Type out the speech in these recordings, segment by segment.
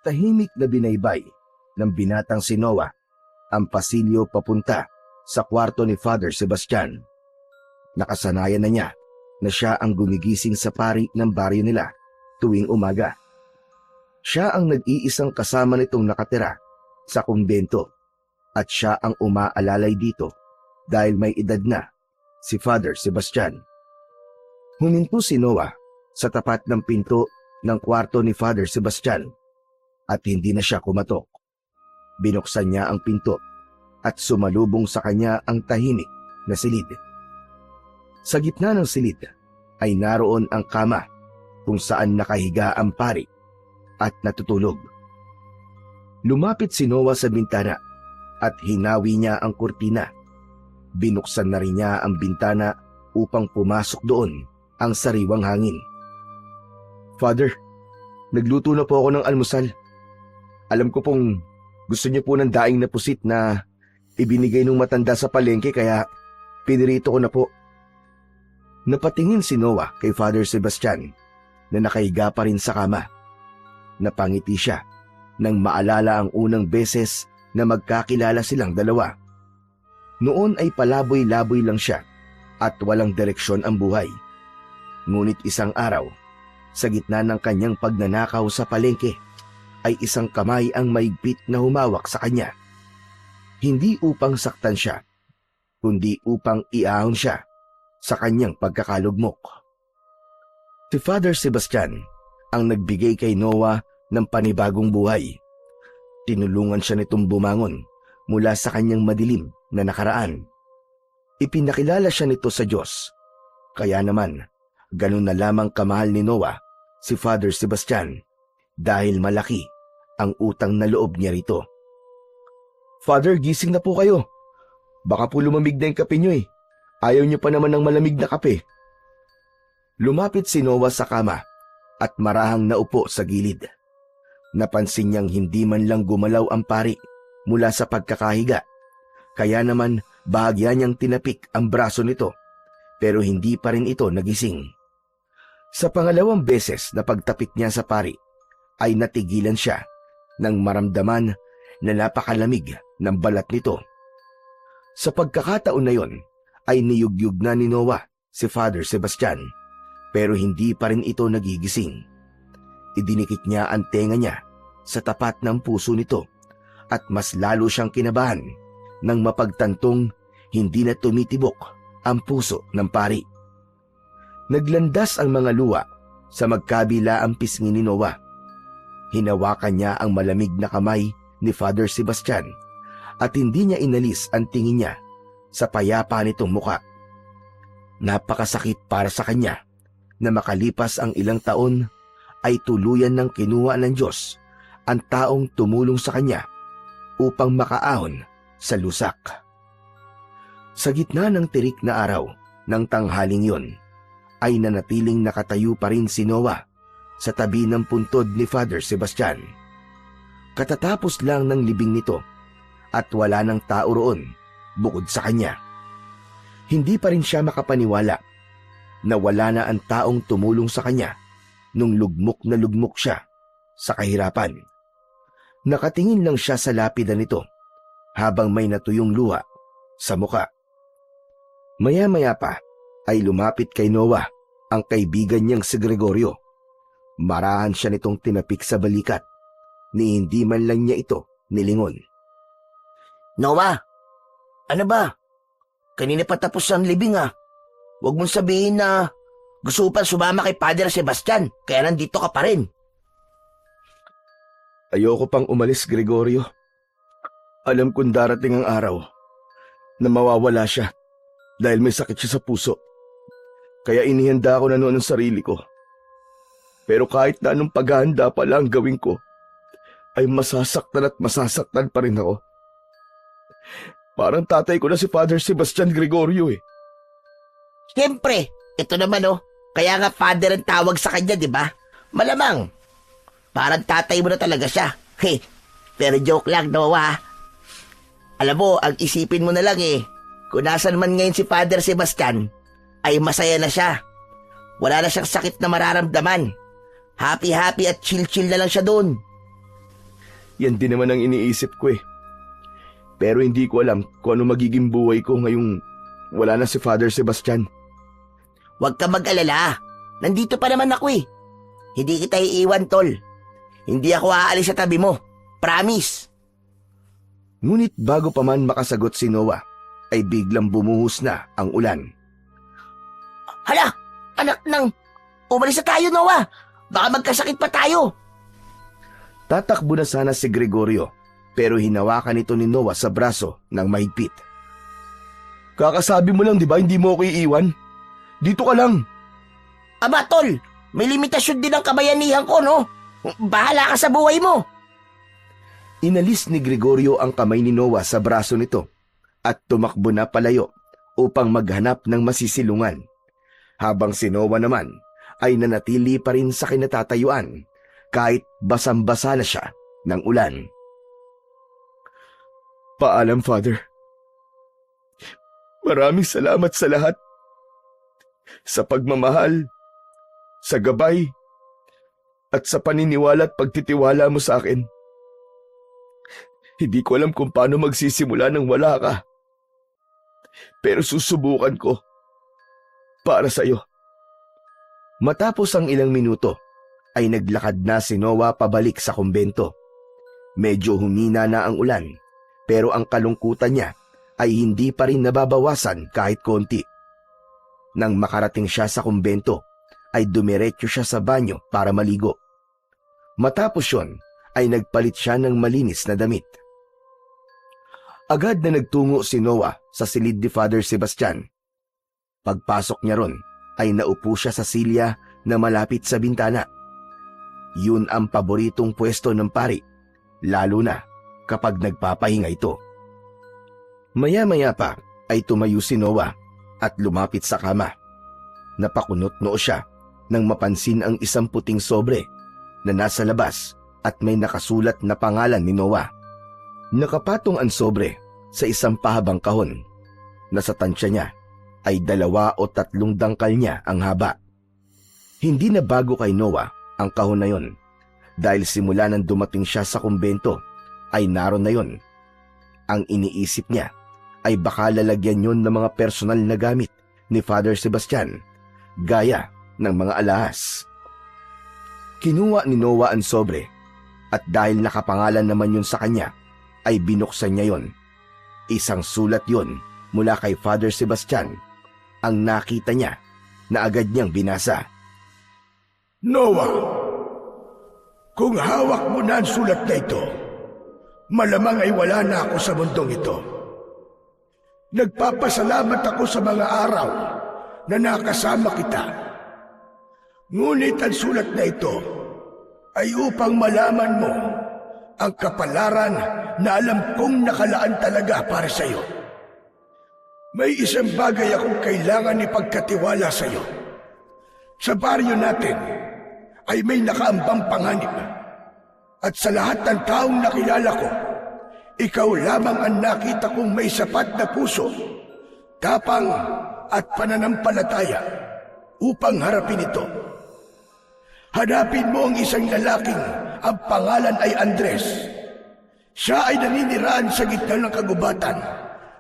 Tahimik na binaybay ng binatang si Noah ang pasilyo papunta sa kwarto ni Father Sebastian. Nakasanayan na niya na siya ang gumigising sa pari ng baryo nila tuwing umaga. Siya ang nag-iisang kasama nitong nakatira sa kumbento at siya ang umaalalay dito dahil may edad na si Father Sebastian. Huminto si Noah sa tapat ng pinto ng kwarto ni Father Sebastian at hindi na siya kumatok. Binuksan niya ang pinto at sumalubong sa kanya ang tahimik na silid. Sa gitna ng silid ay naroon ang kama kung saan nakahiga ang pari at natutulog. Lumapit si Noah sa bintana at hinawi niya ang kurtina. Binuksan na rin niya ang bintana upang pumasok doon ang sariwang hangin. Father, nagluto na po ako ng almusal. Alam ko pong gusto niyo po ng daing na pusit na ibinigay ng matanda sa palengke kaya pinirito ko na po. Napatingin si Noah kay Father Sebastian na nakahiga pa rin sa kama. Napangiti siya nang maalala ang unang beses na magkakilala silang dalawa. Noon ay palaboy-laboy lang siya at walang direksyon ang buhay. Ngunit isang araw, sa gitna ng kanyang pagnanakaw sa palengke, ay isang kamay ang maigpit na humawak sa kanya. Hindi upang saktan siya, kundi upang iahon siya sa kanyang pagkakalugmok. Si Father Sebastian ang nagbigay kay Noah ng panibagong buhay. Tinulungan siya nitong bumangon mula sa kanyang madilim na nakaraan. Ipinakilala siya nito sa Diyos. Kaya naman, ganun na lamang kamahal ni Noah si Father Sebastian dahil malaki ang utang na loob niya rito. Father, gising na po kayo. Baka po lumamig na yung kape niyo eh. Ayaw niyo pa naman ng malamig na kape. Lumapit si Noah sa kama at marahang naupo sa gilid. Napansin niyang hindi man lang gumalaw ang pari mula sa pagkakahiga. Kaya naman bahagya niyang tinapik ang braso nito pero hindi pa rin ito nagising. Sa pangalawang beses na pagtapik niya sa pari ay natigilan siya nang maramdaman na napakalamig ng balat nito. Sa pagkakataon na yon ay niyugyug na ni Noah si Father Sebastian pero hindi pa rin ito nagigising. Idinikit niya ang tenga niya sa tapat ng puso nito at mas lalo siyang kinabahan nang mapagtantong hindi na tumitibok ang puso ng pari. Naglandas ang mga luha sa magkabila ang pisngi ni Noah. Hinawakan niya ang malamig na kamay ni Father Sebastian at hindi niya inalis ang tingin niya sa payapa nitong muka. Napakasakit para sa kanya na makalipas ang ilang taon ay tuluyan ng kinuha ng Diyos ang taong tumulong sa kanya upang makaahon sa lusak. Sa gitna ng tirik na araw ng tanghaling yon, ay nanatiling nakatayo pa rin si Noah sa tabi ng puntod ni Father Sebastian. Katatapos lang ng libing nito at wala ng tao roon bukod sa kanya. Hindi pa rin siya makapaniwala na wala na ang taong tumulong sa kanya nung lugmok na lugmok siya sa kahirapan. Nakatingin lang siya sa lapida nito habang may natuyong luha sa muka. Maya-maya pa ay lumapit kay Noah ang kaibigan niyang si Gregorio. Marahan siya nitong tinapik sa balikat ni hindi man lang niya ito nilingon. Noah, ano ba? Kanina pa tapos ang libing ah. Huwag mong sabihin na gusto pa sumama kay Father Sebastian kaya nandito ka pa rin. Ayoko pang umalis, Gregorio. Alam kong darating ang araw na mawawala siya dahil may sakit siya sa puso. Kaya inihanda ko na noon ang sarili ko. Pero kahit na anong paghahanda pa lang gawin ko, ay masasaktan at masasaktan pa rin ako. Parang tatay ko na si Father Sebastian, Gregorio eh. Siyempre, ito naman oh. Kaya nga Father ang tawag sa kanya, di ba? Malamang. Parang tatay mo na talaga siya. Hey, pero joke lang, Noah. Alam mo, ang isipin mo na lang eh. Kung nasan man ngayon si Father Sebastian, ay masaya na siya. Wala na siyang sakit na mararamdaman. Happy-happy at chill-chill na lang siya doon. Yan din naman ang iniisip ko eh. Pero hindi ko alam kung ano magiging buhay ko ngayong wala na si Father Sebastian. Huwag ka mag-alala. Nandito pa naman ako eh. Hindi kita iiwan, tol. Hindi ako aalis sa tabi mo. Promise. Ngunit bago pa man makasagot si Noah, ay biglang bumuhos na ang ulan. Hala! Anak ng... Umalis na tayo, Noah! Baka magkasakit pa tayo! Tatakbo na sana si Gregorio, pero hinawakan ito ni Noah sa braso ng mahigpit. Kakasabi mo lang, di ba, hindi mo ako iiwan? Dito ka lang. Aba, tol! May limitasyon din ang kabayanihan ko, no? Bahala ka sa buhay mo! Inalis ni Gregorio ang kamay ni Noah sa braso nito at tumakbo na palayo upang maghanap ng masisilungan. Habang si Noah naman ay nanatili pa rin sa kinatatayuan kahit basang-basa na siya ng ulan. Paalam, Father. Maraming salamat sa lahat. Sa pagmamahal, sa gabay, at sa paniniwala at pagtitiwala mo sa akin. Hindi ko alam kung paano magsisimula nang wala ka. Pero susubukan ko para sa iyo. Matapos ang ilang minuto, ay naglakad na si Noah pabalik sa kumbento. Medyo humina na ang ulan, pero ang kalungkutan niya ay hindi pa rin nababawasan kahit konti. Nang makarating siya sa kumbento, ay dumiretso siya sa banyo para maligo. Matapos yon, ay nagpalit siya ng malinis na damit. Agad na nagtungo si Noah sa silid ni Father Sebastian. Pagpasok niya ron, ay naupo siya sa silya na malapit sa bintana. Yun ang paboritong pwesto ng pari, lalo na kapag nagpapahinga ito. Maya-maya pa ay tumayo si Noah at lumapit sa kama. Napakunot-noo siya nang mapansin ang isang puting sobre na nasa labas at may nakasulat na pangalan ni Noah. Nakapatong ang sobre sa isang pahabang kahon na sa tansya niya ay 2 o 3 dangkal niya ang haba. Hindi na bago kay Noah ang kahon na yon dahil simula nang dumating siya sa kumbento ay naroon na yon. Ang iniisip niya ay baka lalagyan yon ng mga personal na gamit ni Father Sebastian gaya ng mga alahas. Kinuha ni Noah ang sobre at dahil nakapangalan naman yun sa kanya, ay binuksan niya yon. Isang sulat yon mula kay Father Sebastian. Ang nakita niya na agad niyang binasa. Noah, kung hawak mo na ang sulat na ito, malamang ay wala na ako sa mundong ito. Nagpapasalamat ako sa mga araw na nakasama kita. Ngunit ang sulat na ito ay upang malaman mo ang kapalaran na alam kong nakalaan talaga para sa iyo. May isang bagay akong kailangan ipagkatiwala sa iyo. Sa baryo natin ay may nakaambang panganib. At sa lahat ng taong nakilala ko, ikaw lamang ang nakita kong may sapat na puso, tapang at pananampalataya upang harapin ito. Hanapin mo ang isang lalaking ang pangalan ay Andres. Siya ay naninirahan sa gitna ng kagubatan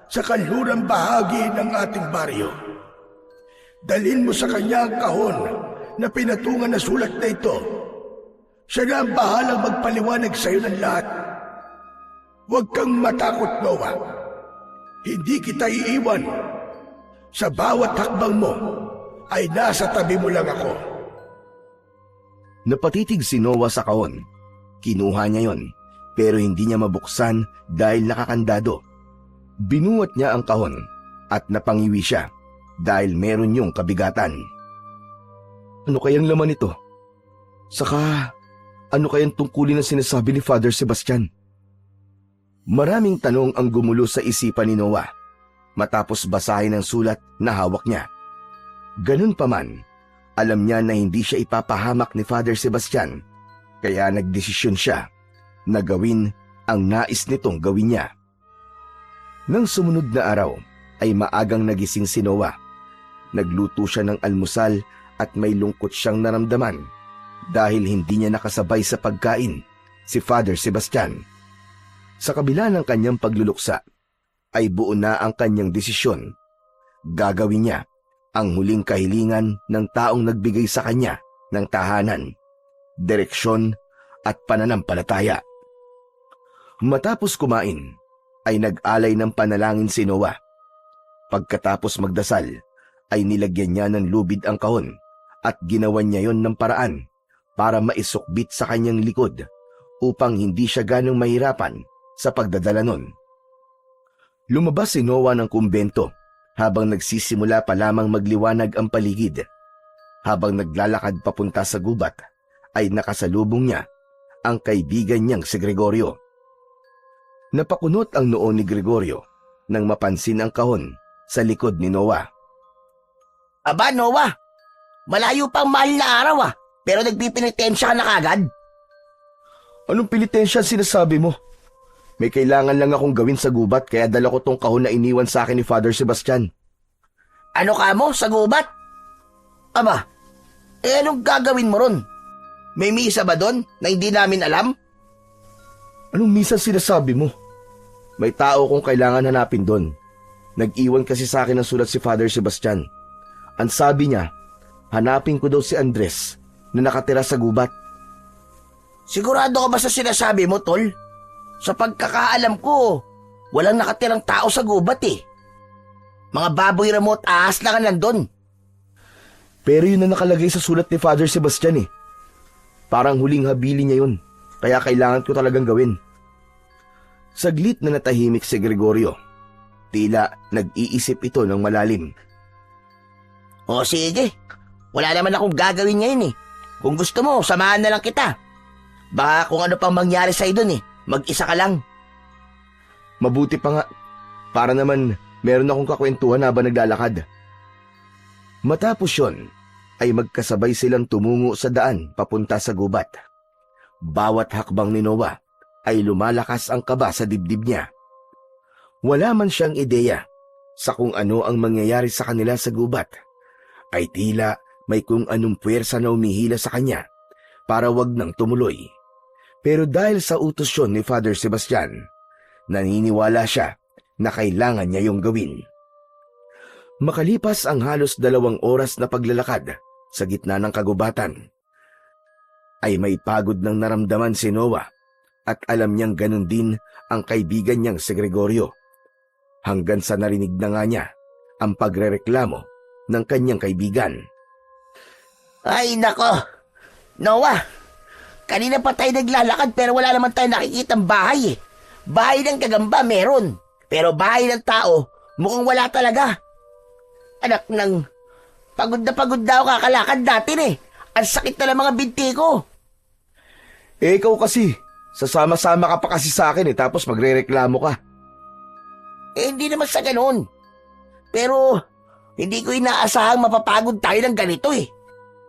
sa kanlurang bahagi ng ating baryo. Dalhin mo sa kanya ang kahon na pinatungan na sulat na ito. Siya na ang bahalang magpaliwanag sa iyo ng lahat. Huwag kang matakot, Noah. Hindi kita iiwan. Sa bawat hakbang mo ay nasa tabi mo lang ako. Napatitig si Noah sa kahon. Kinuha niya yon, pero hindi niya mabuksan dahil nakakandado. Binuhat niya ang kahon at napangiwi siya dahil meron yung kabigatan. Ano kayang laman ito? Saka, ano kayang tungkulin na sinasabi ni Father Sebastian? Maraming tanong ang gumulo sa isipan ni Noah matapos basahin ang sulat na hawak niya. Ganun pa man, alam niya na hindi siya ipapahamak ni Father Sebastian, kaya nagdesisyon siya na gawin ang nais nitong gawin niya. Nang sumunod na araw ay maagang nagising si Noah. Nagluto siya ng almusal at may lungkot siyang naramdaman dahil hindi niya nakasabay sa pagkain si Father Sebastian. Sa kabila ng kanyang pagluluksa, ay buo na ang kanyang desisyon. Gagawin niya ang huling kahilingan ng taong nagbigay sa kanya ng tahanan, direksyon at pananampalataya. Matapos kumain, ay nag-alay ng panalangin si Noah. Pagkatapos magdasal, ay nilagyan niya ng lubid ang kahon at ginawan niya yon ng paraan para maisukbit sa kanyang likod upang hindi siya ganong mahirapan sa pagdadala nun. Lumabas si Noah ng kumbento habang nagsisimula pa lamang magliwanag ang paligid. Habang naglalakad papunta sa gubat, ay nakasalubong niya ang kaibigan niyang si Gregorio. Napakunot ang noo ni Gregorio nang mapansin ang kahon sa likod ni Noah. Aba, Noah, malayo pang mahal na araw pero nagpipinitensya ka na kagad. Anong pilitensya sinasabi mo? May kailangan lang akong gawin sa gubat kaya dala ko tong kahon na iniwan sa akin ni Father Sebastian. Ano ka mo, sa gubat? Aba, anong gagawin mo ron? May misa ba doon na hindi namin alam? Anong minsan sinasabi mo? May tao kong kailangan hanapin doon. Nag-iwan kasi sa akin ng sulat si Father Sebastian. Ang sabi niya, hanapin ko daw si Andres na nakatira sa gubat. Sigurado ka ba sa sinasabi mo, Tol? Sa pagkakaalam ko, walang nakatirang tao sa gubat Mga baboy remote ahas lang nandun. Pero yun na nakalagay sa sulat ni Father Sebastian Parang huling habili niya yun, kaya kailangan ko talagang gawin. Saglit na natahimik si Gregorio. Tila nag-iisip ito ng malalim. O sige, wala naman akong gagawin ngayon Kung gusto mo, samahan na lang kita. Baka kung ano pang mangyari sa'yo dun mag-isa ka lang. Mabuti pa nga, para naman meron akong kakwentuhan habang naglalakad. Matapos yun, ay magkasabay silang tumungo sa daan papunta sa gubat. Bawat hakbang ni Noah ay lumalakas ang kaba sa dibdib niya. Wala man siyang ideya sa kung ano ang mangyayari sa kanila sa gubat, ay tila may kung anong puwersa na umihila sa kanya para wag nang tumuloy. Pero dahil sa utos yun ni Father Sebastian, naniniwala siya na kailangan niya yung gawin. Makalipas ang halos 2 oras na paglalakad sa gitna ng kagubatan, ay may pagod ng naramdaman si Noah at alam niyang ganun din ang kaibigan niyang si Gregorio. Hanggang sa narinig na nga niya ang pagrereklamo ng kanyang kaibigan. Ay nako, Noah, kanina pa tayo naglalakad pero wala naman tayo nakikitang bahay Bahay ng kagamba meron, pero bahay ng tao mukhang wala talaga. Anak ng, pagod na ako kakalakad dati Ang sakit na ng mga binti ko. Ikaw kasi, sasama-sama ka pa kasi sa akin tapos magrereklamo ka. Hindi naman sa ganun. Pero, hindi ko inaasahang mapapagod tayo ng ganito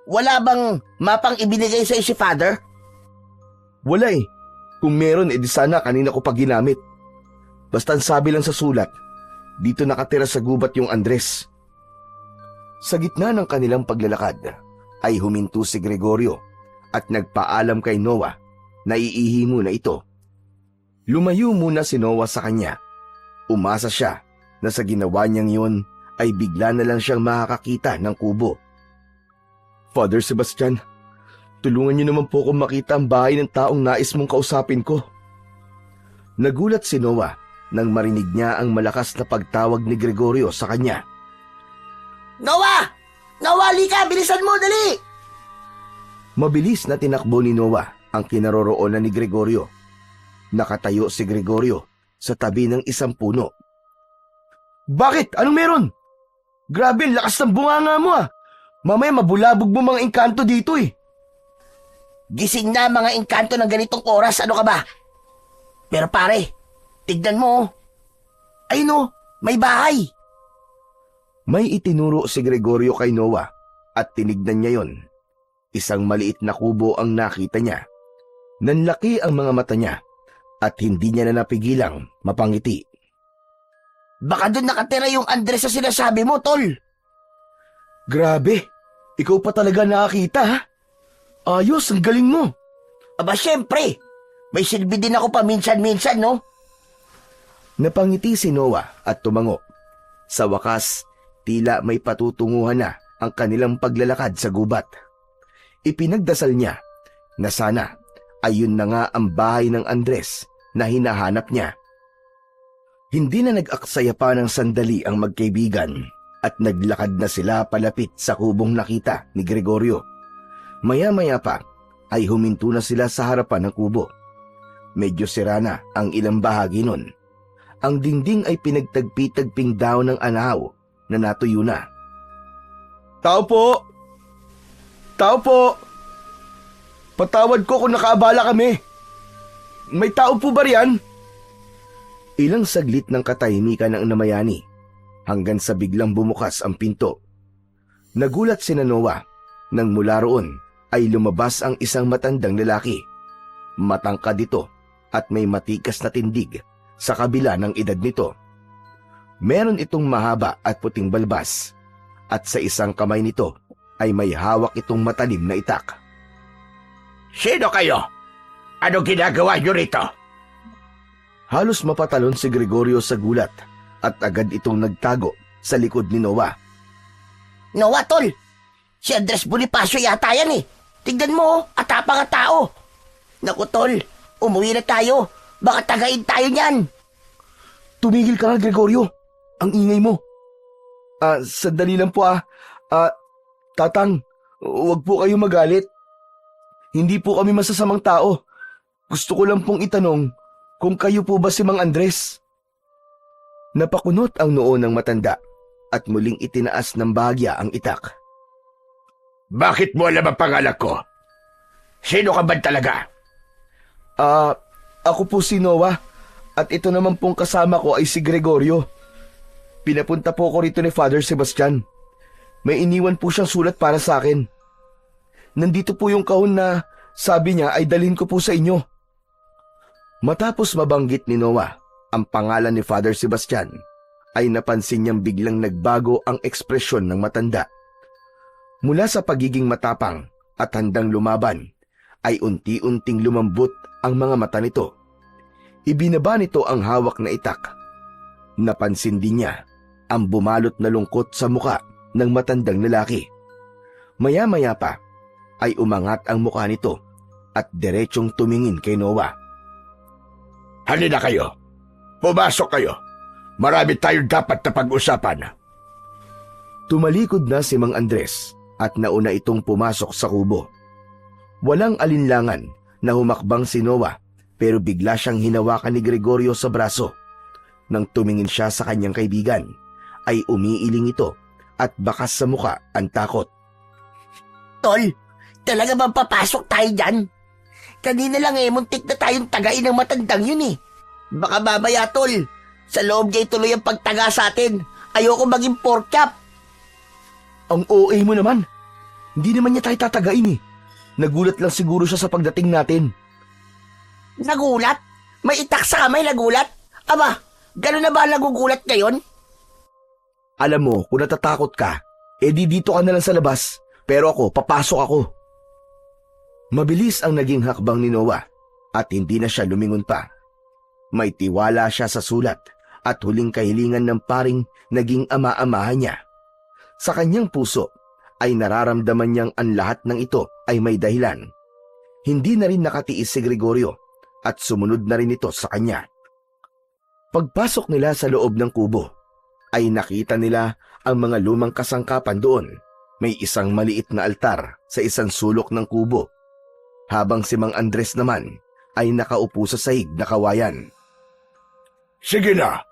Wala bang mapang ibinigay sa'yo si Father? Wala Kung meron, edi sana kanina ko pa ginamit. Basta ang sabi lang sa sulat, dito nakatira sa gubat yung Andres. Sa gitna ng kanilang paglalakad, ay huminto si Gregorio at nagpaalam kay Noah na iihi muna ito. Lumayo muna si Noah sa kanya. Umasa siya na sa ginawa niyang yun ay bigla na lang siyang makakakita ng kubo. Father Sebastian, tulungan niyo naman po kung makita ang bahay ng taong nais mong kausapin ko. Nagulat si Noah nang marinig niya ang malakas na pagtawag ni Gregorio sa kanya. Noah! Noah, lika! Bilisan mo, dali! Mabilis na tinakbo ni Noah ang kinaroroonan ni Gregorio. Nakatayo si Gregorio sa tabi ng isang puno. Bakit? Anong meron? Grabe, ang lakas ng bunganga mo Mamaya mabulabog mo mga engkanto dito Gising na mga engkanto ng ganitong oras, ano ka ba? Pero pare, tignan mo. Ayun may bahay. May itinuro si Gregorio kay Noah at tinignan niya yon. Isang maliit na kubo ang nakita niya. Nanlaki ang mga mata niya at hindi niya na napigilang mapangiti. Baka doon nakatira yung Andres na sinasabi mo, Tol. Grabe, ikaw pa talaga nakakita Ayos, ang galing mo. Aba syempre, May silbi din ako paminsan-minsan, no? Napangiti si Noah at tumango. Sa wakas, tila may patutunguhan na ang kanilang paglalakad sa gubat. Ipinagdasal niya na sana ayun na nga ang bahay ng Andres na hinahanap niya. Hindi na nag-aksaya pa ng sandali ang magkaibigan at naglakad na sila palapit sa kubong nakita ni Gregorio. Maya-maya pa ay huminto na sila sa harapan ng kubo. Medyo sira na ang ilang bahagi nun. Ang dingding ay pinagtagpi-tagping daw ng anahaw na natuyo na. Tao po! Tao po! Patawad ko kung nakaabala kami. May tao po ba riyan? Ilang saglit ng katahimikan ang namayani hanggang sa biglang bumukas ang pinto. Nagulat si Noah nang mula roon ay lumabas ang isang matandang lalaki. Matangkad ito at may matikas na tindig sa kabila ng edad nito. Meron itong mahaba at puting balbas at sa isang kamay nito ay may hawak itong matalim na itak. Sino kayo? Ano ginagawa niyo rito? Halos mapatalon si Gregorio sa gulat at agad itong nagtago sa likod ni Noah. Noah, tol! Si Andres Bonifacio yata yan eh. Tignan mo, atapang ang tao. Naku, tol, umuwi na tayo. Baka tagain tayo niyan. Tumigil ka nga, Gregorio. Ang ingay mo. Sandali lang po Tatang, huwag po kayo magalit. Hindi po kami masasamang tao. Gusto ko lang pong itanong kung kayo po ba si Mang Andres. Napakunot ang noo ng matanda at muling itinaas ng bahagya ang itak. Bakit mo alam ang pangalan ko? Sino ka ba talaga? Ako po si Noah at ito naman pong kasama ko ay si Gregorio. Pinapunta po ko rito ni Father Sebastian. May iniwan po siyang sulat para sa akin. Nandito po yung kahon na sabi niya ay dalhin ko po sa inyo. Matapos mabanggit ni Noah ang pangalan ni Father Sebastian, ay napansin niyang biglang nagbago ang ekspresyon ng matanda. Mula sa pagiging matapang at handang lumaban, ay unti-unting lumambot ang mga mata nito. Ibinaba nito ang hawak na itak. Napansin din niya ang bumalot na lungkot sa muka ng matandang lalaki. Maya-maya pa ay umangat ang mukha nito at diretsong tumingin kay Noah. Halina kayo. Pumasok kayo. Marami tayong dapat na pag-usapan. Tumalikod na si Mang Andres at nauna itong pumasok sa kubo. Walang alinlangan na humakbang si Noah pero bigla siyang hinawakan ni Gregorio sa braso. Nang tumingin siya sa kanyang kaibigan, ay umiiling ito at bakas sa muka ang takot. Tol, talaga bang papasok tayo dyan? Kanina lang muntik na tayong tagain ng matandang yun eh. Baka babaya, tol. Sa loob niya ituloy ang pagtaga sa atin. Ayoko maging pork chop. Ang OA mo naman. Hindi naman niya tayo tatagain eh. Nagulat lang siguro siya sa pagdating natin. Nagulat? May itak sa kamay, nagulat? Aba, gano'n na ba nagugulat ngayon? Alam mo, kung natatakot ka, di dito ka na lang sa labas. Pero ako, papasok ako. Mabilis ang naging hakbang ni Noah at hindi na siya lumingon pa. May tiwala siya sa sulat at huling kahilingan ng paring naging ama-amahan niya. Sa kanyang puso ay nararamdaman niyang ang lahat ng ito ay may dahilan. Hindi na rin nakatiis si Gregorio at sumunod na rin ito sa kanya. Pagpasok nila sa loob ng kubo, ay nakita nila ang mga lumang kasangkapan doon. May isang maliit na altar sa isang sulok ng kubo, habang si Mang Andres naman ay nakaupo sa sahig na kawayan. Sige na,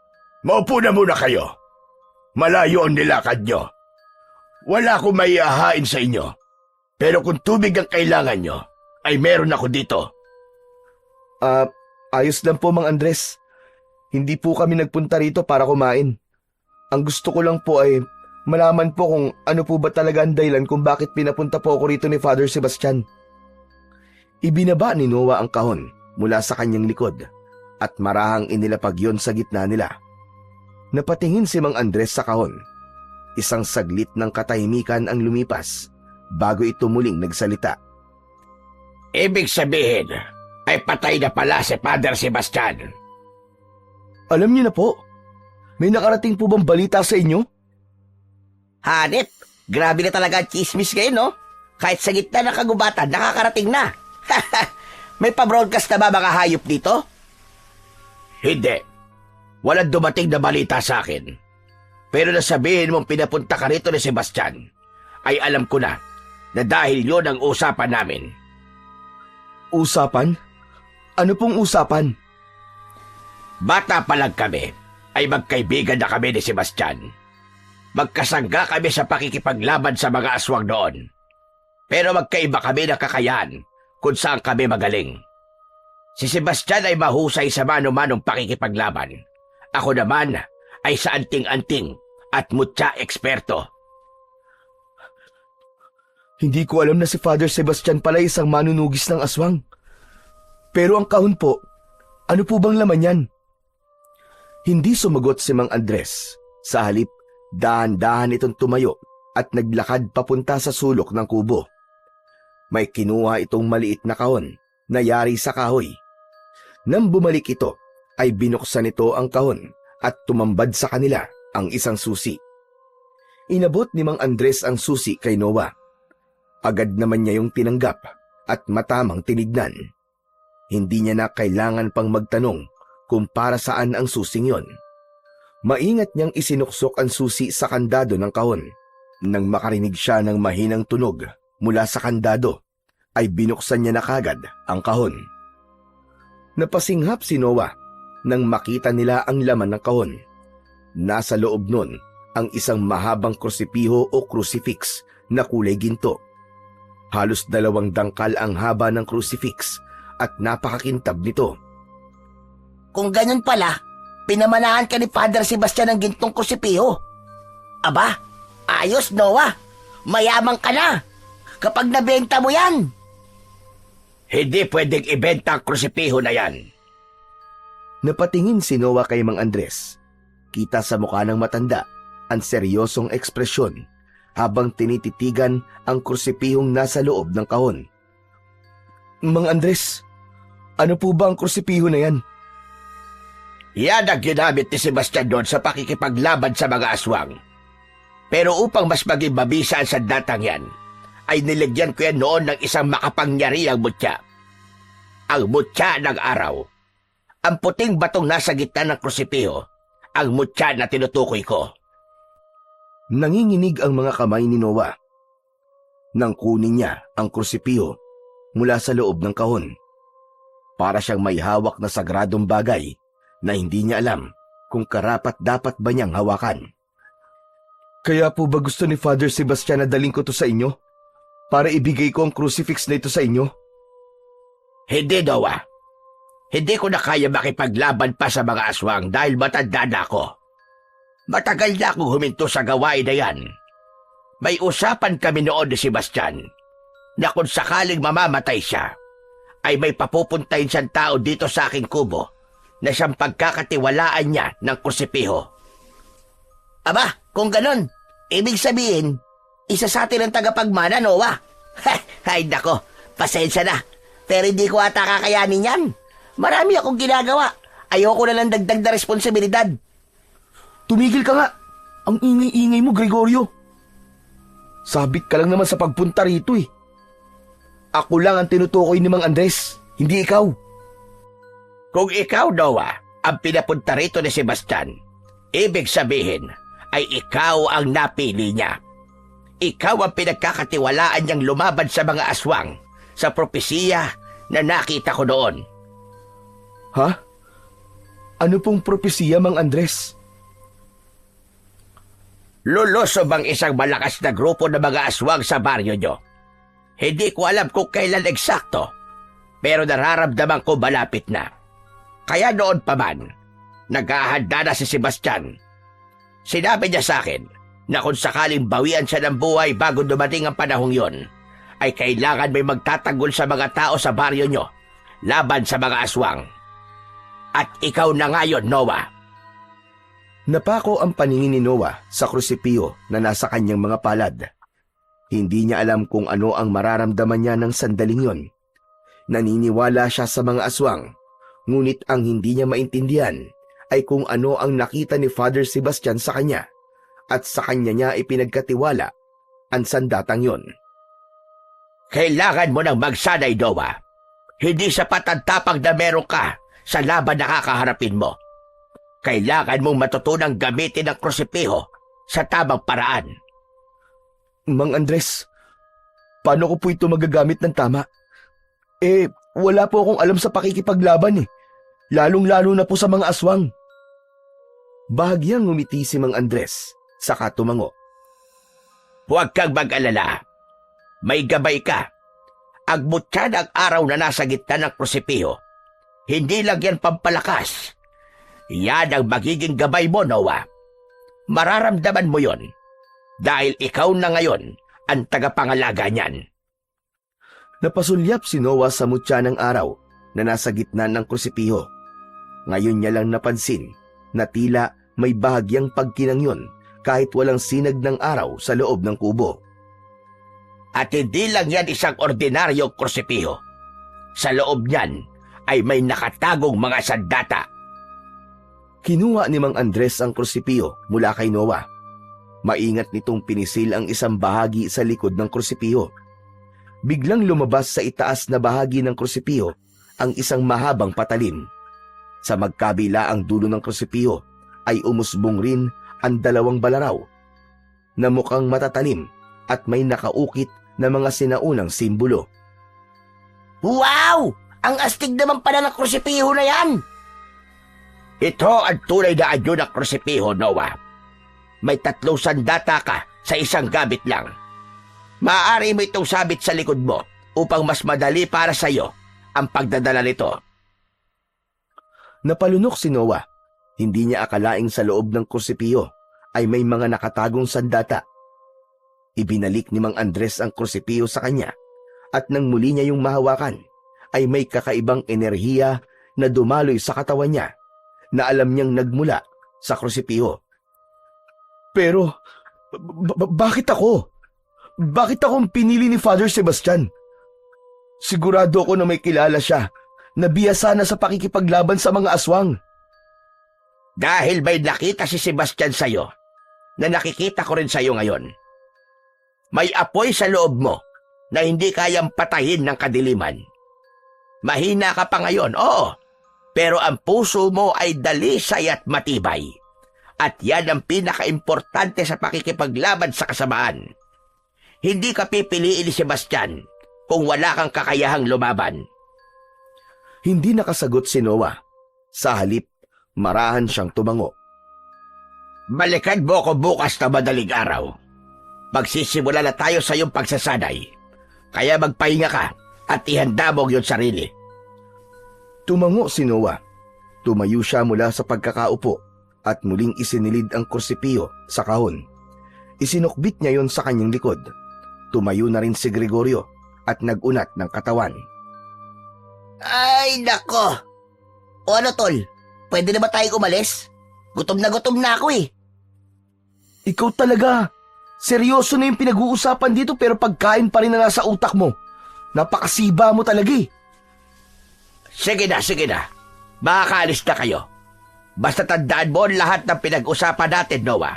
maupo na muna kayo. Malayo ang nilakad nyo. Wala akong maiahain sa inyo. Pero kung tubig ang kailangan nyo, ay meron ako dito. Ayos lang po, Mang Andres. Hindi po kami nagpunta rito para kumain. Ang gusto ko lang po ay malaman po kung ano po ba talaga ang dahilan kung bakit pinapunta po ako rito ni Father Sebastian. Ibinaba ni Noah ang kahon mula sa kanyang likod at marahang inilapag yon sa gitna nila. Napatingin si Mang Andres sa kahon. Isang saglit ng katahimikan ang lumipas bago ito muling nagsalita. Ibig sabihin, ay patay na pala si Father Sebastian. Alam niyo na po. May nakarating po bang balita sa inyo? Hanep, grabe na talaga ang chismis ngayon, no? Kahit sa gitna ng kagubatan, nakakarating na. May pa-broadcast na ba mga hayop dito? Hindi. Walang dumating na balita sa akin. Pero nasabihin mong pinapunta ka rito ni Sebastian, ay alam ko na dahil yon ang usapan namin. Usapan? Ano pong usapan? Bata pa lang kami, ay magkaibigan na kami ni Sebastian. Magkasangga kami sa pakikipaglaban sa mga aswang noon. Pero magkaiba kami na kakayahan kung saan kami magaling. Si Sebastian ay mahusay sa mano-manong pakikipaglaban. Ako naman ay sa anting-anting at mutya eksperto. Hindi ko alam na si Father Sebastian pala isang manunugis ng aswang. Pero ang kahon po, ano po bang laman yan? Hindi sumagot si Mang Andres. Sa halip, dahan-dahan itong tumayo at naglakad papunta sa sulok ng kubo. May kinuha itong maliit na kahon na yari sa kahoy. Nang bumalik ito, ay binuksan nito ang kahon at tumambad sa kanila ang isang susi. Inabot ni Mang Andres ang susi kay Noah. Agad naman niya yung tinanggap at matamang tinignan. Hindi niya na kailangan pang magtanong kung para saan ang susing yon. Maingat niyang isinuksok ang susi sa kandado ng kahon. Nang makarinig siya ng mahinang tunog mula sa kandado, ay binuksan niya na kagad ang kahon. Napasinghap si Noah nang makita nila ang laman ng kahon. Nasa loob nun ang isang mahabang krusipiho o crucifix na kulay ginto. Halos 2 dangkal ang haba ng crucifix at napakakintab nito. Kung ganyan pala, pinamanahan ka ni Father Sebastian ng gintong krusipiho. Aba, ayos Noah, mayamang ka na kapag nabenta mo yan. Hindi pwedeng ibenta ang krusipiho na yan. Napatingin si Noah kay Mang Andres. Kita sa mukha ng matanda ang seryosong ekspresyon habang tinititigan ang krusipihong nasa loob ng kahon. Mang Andres, ano po ba ang krusipiho na yan? Yan ang ginamit ni Sebastian doon sa pakikipaglaban sa mga aswang. Pero upang mas maging mabisa ang sandatang yan, ay niligyan ko yan noon ng isang makapangyarihang mutya. Ang mutya ng araw. Ang puting batong nasa gitna ng krusipiho, ang mutya na tinutukoy ko. Nanginginig ang mga kamay ni Noah. Nang kunin niya ang krusipiho mula sa loob ng kahon. Para siyang may hawak na sagradong bagay na hindi niya alam kung karapat-dapat ba niyang hawakan. Kaya po ba gusto ni Father Sebastian na daling ko to sa inyo? Para ibigay ko ang crucifix na ito sa inyo? Hindi, Noah. Hindi ko na kaya makipaglaban pa sa mga aswang dahil matanda na ako. Matagal na akong huminto sa gawain na yan. May usapan kami noon ni Sebastian na kung sakaling mamamatay siya, ay may papupuntahin siyang tao dito sa aking kubo na siyang pagkakatiwalaan niya ng krusipiho. Aba, kung ganon, ibig sabihin, isa sa atin ang tagapagmana, Noah. Ay nako, pasensya na. Pero hindi ko ata kakayanin yan. Marami akong ginagawa. Ayoko na lang dagdag na responsibilidad. Tumigil ka nga. Ang ingay-ingay mo, Gregorio. Sabit ka lang naman sa pagpunta rito eh. Ako lang ang tinutukoy ni Mang Andres, hindi ikaw. Kung ikaw, Noah, ang pinapunta rito ni Sebastian, ibig sabihin ay ikaw ang napili niya. Ikaw ang pinagkakatiwalaan niyang lumaban sa mga aswang sa propesiya na nakita ko noon. Ha? Ano pong propesiya, Mang Andres? Lulusob ang isang malakas na grupo ng mga aswang sa baryo niyo. Hindi ko alam kung kailan eksakto, pero nararamdaman ko malapit na. Kaya noon pa man, naghahanda na si Sebastian. Sinabi niya sa akin na kung sakaling bawian siya ng buhay bago dumating ang panahong yon, ay kailangan may magtatanggol sa mga tao sa baryo nyo laban sa mga aswang. At ikaw na ngayon, Noah. Napako ang paningin ni Noah sa krusipiho na nasa kanyang mga palad. Hindi niya alam kung ano ang mararamdaman niya ng sandaling yon. Naniniwala siya sa mga aswang, ngunit ang hindi niya maintindihan ay kung ano ang nakita ni Father Sebastian sa kanya at sa kanya niya ipinagkatiwala ang sandatang yon. Kailangan mo nang magsanay, Noah. Hindi sapat ang tapang na meron ka sa laban na kakaharapin mo. Kailangan mong matutunang gamitin ang krusipiho sa tamang paraan. Mang Andres, paano ko po ito magagamit ng tama? Wala po akong alam sa pakikipaglaban eh. Lalong-lalo na po sa mga aswang. Bahagyang ngumiti si Mang Andres, saka tumango. Huwag kang mag-alala. May gabay ka. Agmutya ng araw na nasa gitna ng krusipiho. Hindi lang yan pampalakas. Yan ang magiging gabay mo, Noah. Mararamdaman mo yon dahil ikaw na ngayon ang tagapangalaga niyan. Napasulyap si Noah sa mutya ng araw na nasa gitna ng krusipiho. Ngayon niya lang napansin na tila may bahagyang pagkinangyon kahit walang sinag ng araw sa loob ng kubo. At hindi lang yan isang ordinaryong krusipiho. Sa loob niyan ay may nakatagong mga sandata. Kinuha ni Mang Andres ang krusipiho mula kay Noah. Maingat nitong pinisil ang isang bahagi sa likod ng krusipiho. Biglang lumabas sa itaas na bahagi ng krusipiho ang isang mahabang patalim. Sa magkabila ang dulo ng krusipiho ay umusbong rin ang dalawang balaraw na mukhang matatalim at may nakaukit na mga sinaunang simbolo. Wow! Ang astig naman pala ng krusipiho na yan! Ito ang tunay na anyo ng krusipiho, Noah. May 3 sandata ka sa isang gamit lang. Maaari mo itong sabit sa likod mo upang mas madali para sa iyo ang pagdadala nito. Napalunok si Noah. Hindi niya akalaing sa loob ng krusipiho ay may mga nakatagong sandata. Ibinalik ni Mang Andres ang krusipiho sa kanya at nang muli niya yung mahawakan ay may kakaibang enerhiya na dumaloy sa katawan niya na alam niyang nagmula sa krusipiho. Pero, bakit ako? Bakit akong pinili ni Father Sebastian? Sigurado ako na may kilala siya na biyasa na sa pakikipaglaban sa mga aswang. Dahil may nakita si Sebastian sa'yo na nakikita ko rin sa'yo ngayon. May apoy sa loob mo na hindi kayang patayin ng kadiliman. Mahina ka pa ngayon, oo. Pero ang puso mo ay dalisay at matibay. At yan ang pinaka-importante sa pakikipaglaban sa kasamaan. Hindi ka pipiliin ni Sebastian kung wala kang kakayahang lumaban. Hindi nakasagot si Noah. Sa halip, marahan siyang tumango. Balikan mo ko bukas na madaling araw. Magsisimula na tayo sa iyong pagsasanay. Kaya magpahinga ka at ihanda mo ang iyong sarili. Tumango si Noah. Tumayo siya mula sa pagkakaupo at muling isinilid ang krusipiho sa kahon. Isinukbit niya yon sa kanyang likod. Tumayo na rin si Gregorio at nagunat ng katawan. Ay, nako! O ano, tol? Pwede na ba tayong umalis? Gutom na ako eh. Ikaw talaga. Seryoso na yung pinag-uusapan dito pero pagkain pa rin na nasa utak mo. Napakasiba mo talaga eh. Sige na. Makakaalis na kayo. Basta tandaan mo ang lahat ng pinag-usapan natin, Noah.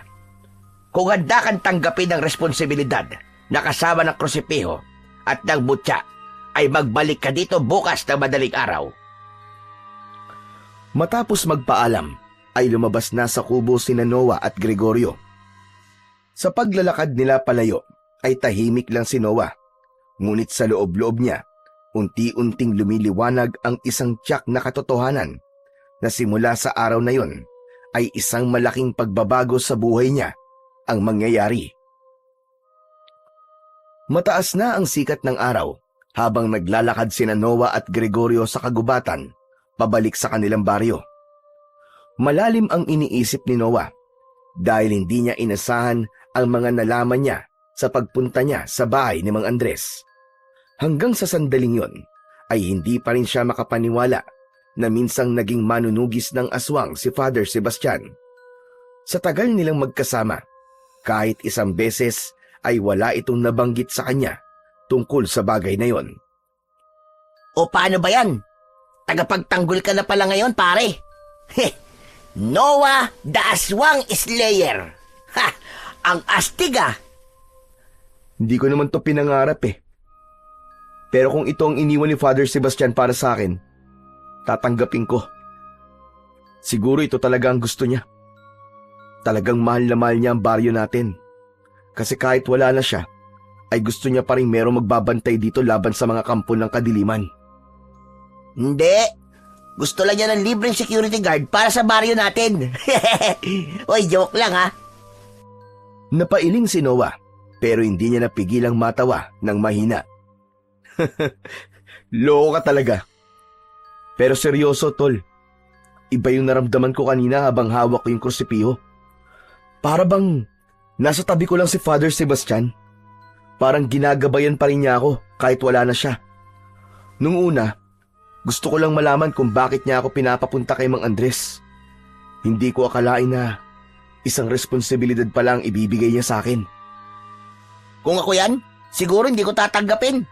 Kung handa kang tanggapin ang responsibilidad na kasama ng krusipiho at ng mutya, ay magbalik ka dito bukas ng madaling araw. Matapos magpaalam, ay lumabas na sa kubo sina Noah at Gregorio. Sa paglalakad nila palayo, ay tahimik lang si Noah. Ngunit sa loob-loob niya, unti-unting lumiliwanag ang isang tiyak na katotohanan na simula sa araw na yon ay isang malaking pagbabago sa buhay niya ang mangyayari. Mataas na ang sikat ng araw habang naglalakad sina Noah at Gregorio sa kagubatan pabalik sa kanilang baryo. Malalim ang iniisip ni Noah dahil hindi niya inasahan ang mga nalaman niya sa pagpunta niya sa bahay ni Mang Andres. Hanggang sa sandaling yon ay hindi pa rin siya makapaniwala na minsang naging manunugis ng aswang si Father Sebastian. Sa tagal nilang magkasama, kahit isang beses ay wala itong nabanggit sa kanya tungkol sa bagay na yon. O paano ba yan? Tagapagtanggol ka na pala ngayon, pare. Heh, Noah the Aswang Slayer. Ha! Ang astig ah. Hindi ko naman to pinangarap eh. Pero kung ito ang iniwan ni Father Sebastian para sa akin, tatanggapin ko. Siguro ito talaga ang gusto niya. Talagang mahal na mahal niya ang baryo natin. Kasi kahit wala na siya, ay gusto niya pa rin merong magbabantay dito laban sa mga kampo ng kadiliman. Hindi. Gusto lang niya ng libreng security guard para sa baryo natin. Oy, joke lang ha. Napailing si Noah, pero hindi niya napigilang matawa ng mahina. Loko ka talaga. Pero seryoso, tol. Iba yung naramdaman ko kanina habang hawak ko yung krusipiho. Para bang nasa tabi ko lang si Father Sebastian. Parang ginagabayan pa rin niya ako kahit wala na siya. Nung una, gusto ko lang malaman kung bakit niya ako pinapapunta kay Mang Andres. Hindi ko akalain na isang responsibilidad pala ang ibibigay niya sa akin. Kung ako yan, siguro hindi ko tatanggapin.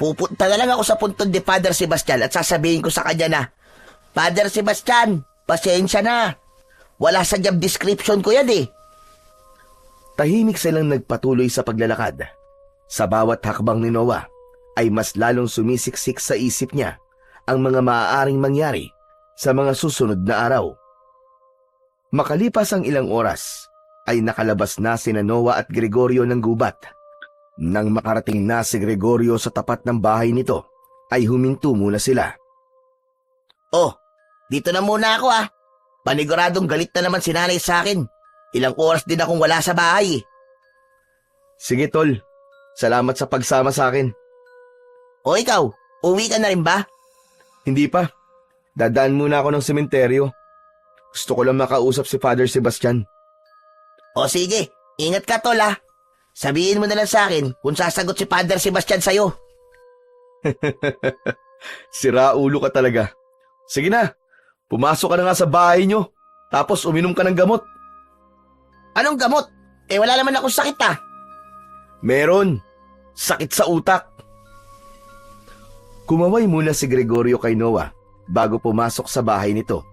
Pupunta na lang ako sa puntod ni Father Sebastian at sasabihin ko sa kanya na, Father Sebastian, pasensya na. Wala sa job description ko yan eh. Tahimik silang nagpatuloy sa paglalakad. Sa bawat hakbang ni Noah ay mas lalong sumisiksik sa isip niya ang mga maaaring mangyari sa mga susunod na araw. Makalipas ang ilang oras, ay nakalabas na sina Noah at Gregorio ng gubat. Nang makarating na si Gregorio sa tapat ng bahay nito, ay huminto muna sila. Oh, dito na muna ako ah. Paniguradong galit na naman si nanay sa akin. Ilang oras din akong wala sa bahay. Sige tol, salamat sa pagsama sa akin. O ikaw, uwi ka na rin ba? Hindi pa, dadaan muna ako ng sementeryo. Gusto ko lang makausap si Father Sebastian. O sige, ingat ka tol ah. Sabihin mo na lang sa akin kung sasagot si Father Sebastian sa'yo. Sira ulo ka talaga. Sige na, pumasok ka na nga sa bahay nyo, tapos uminom ka ng gamot. Anong gamot? Eh wala naman akong sakit ah. Meron, sakit sa utak. Kumaway muna si Gregorio kay Noah bago pumasok sa bahay nito.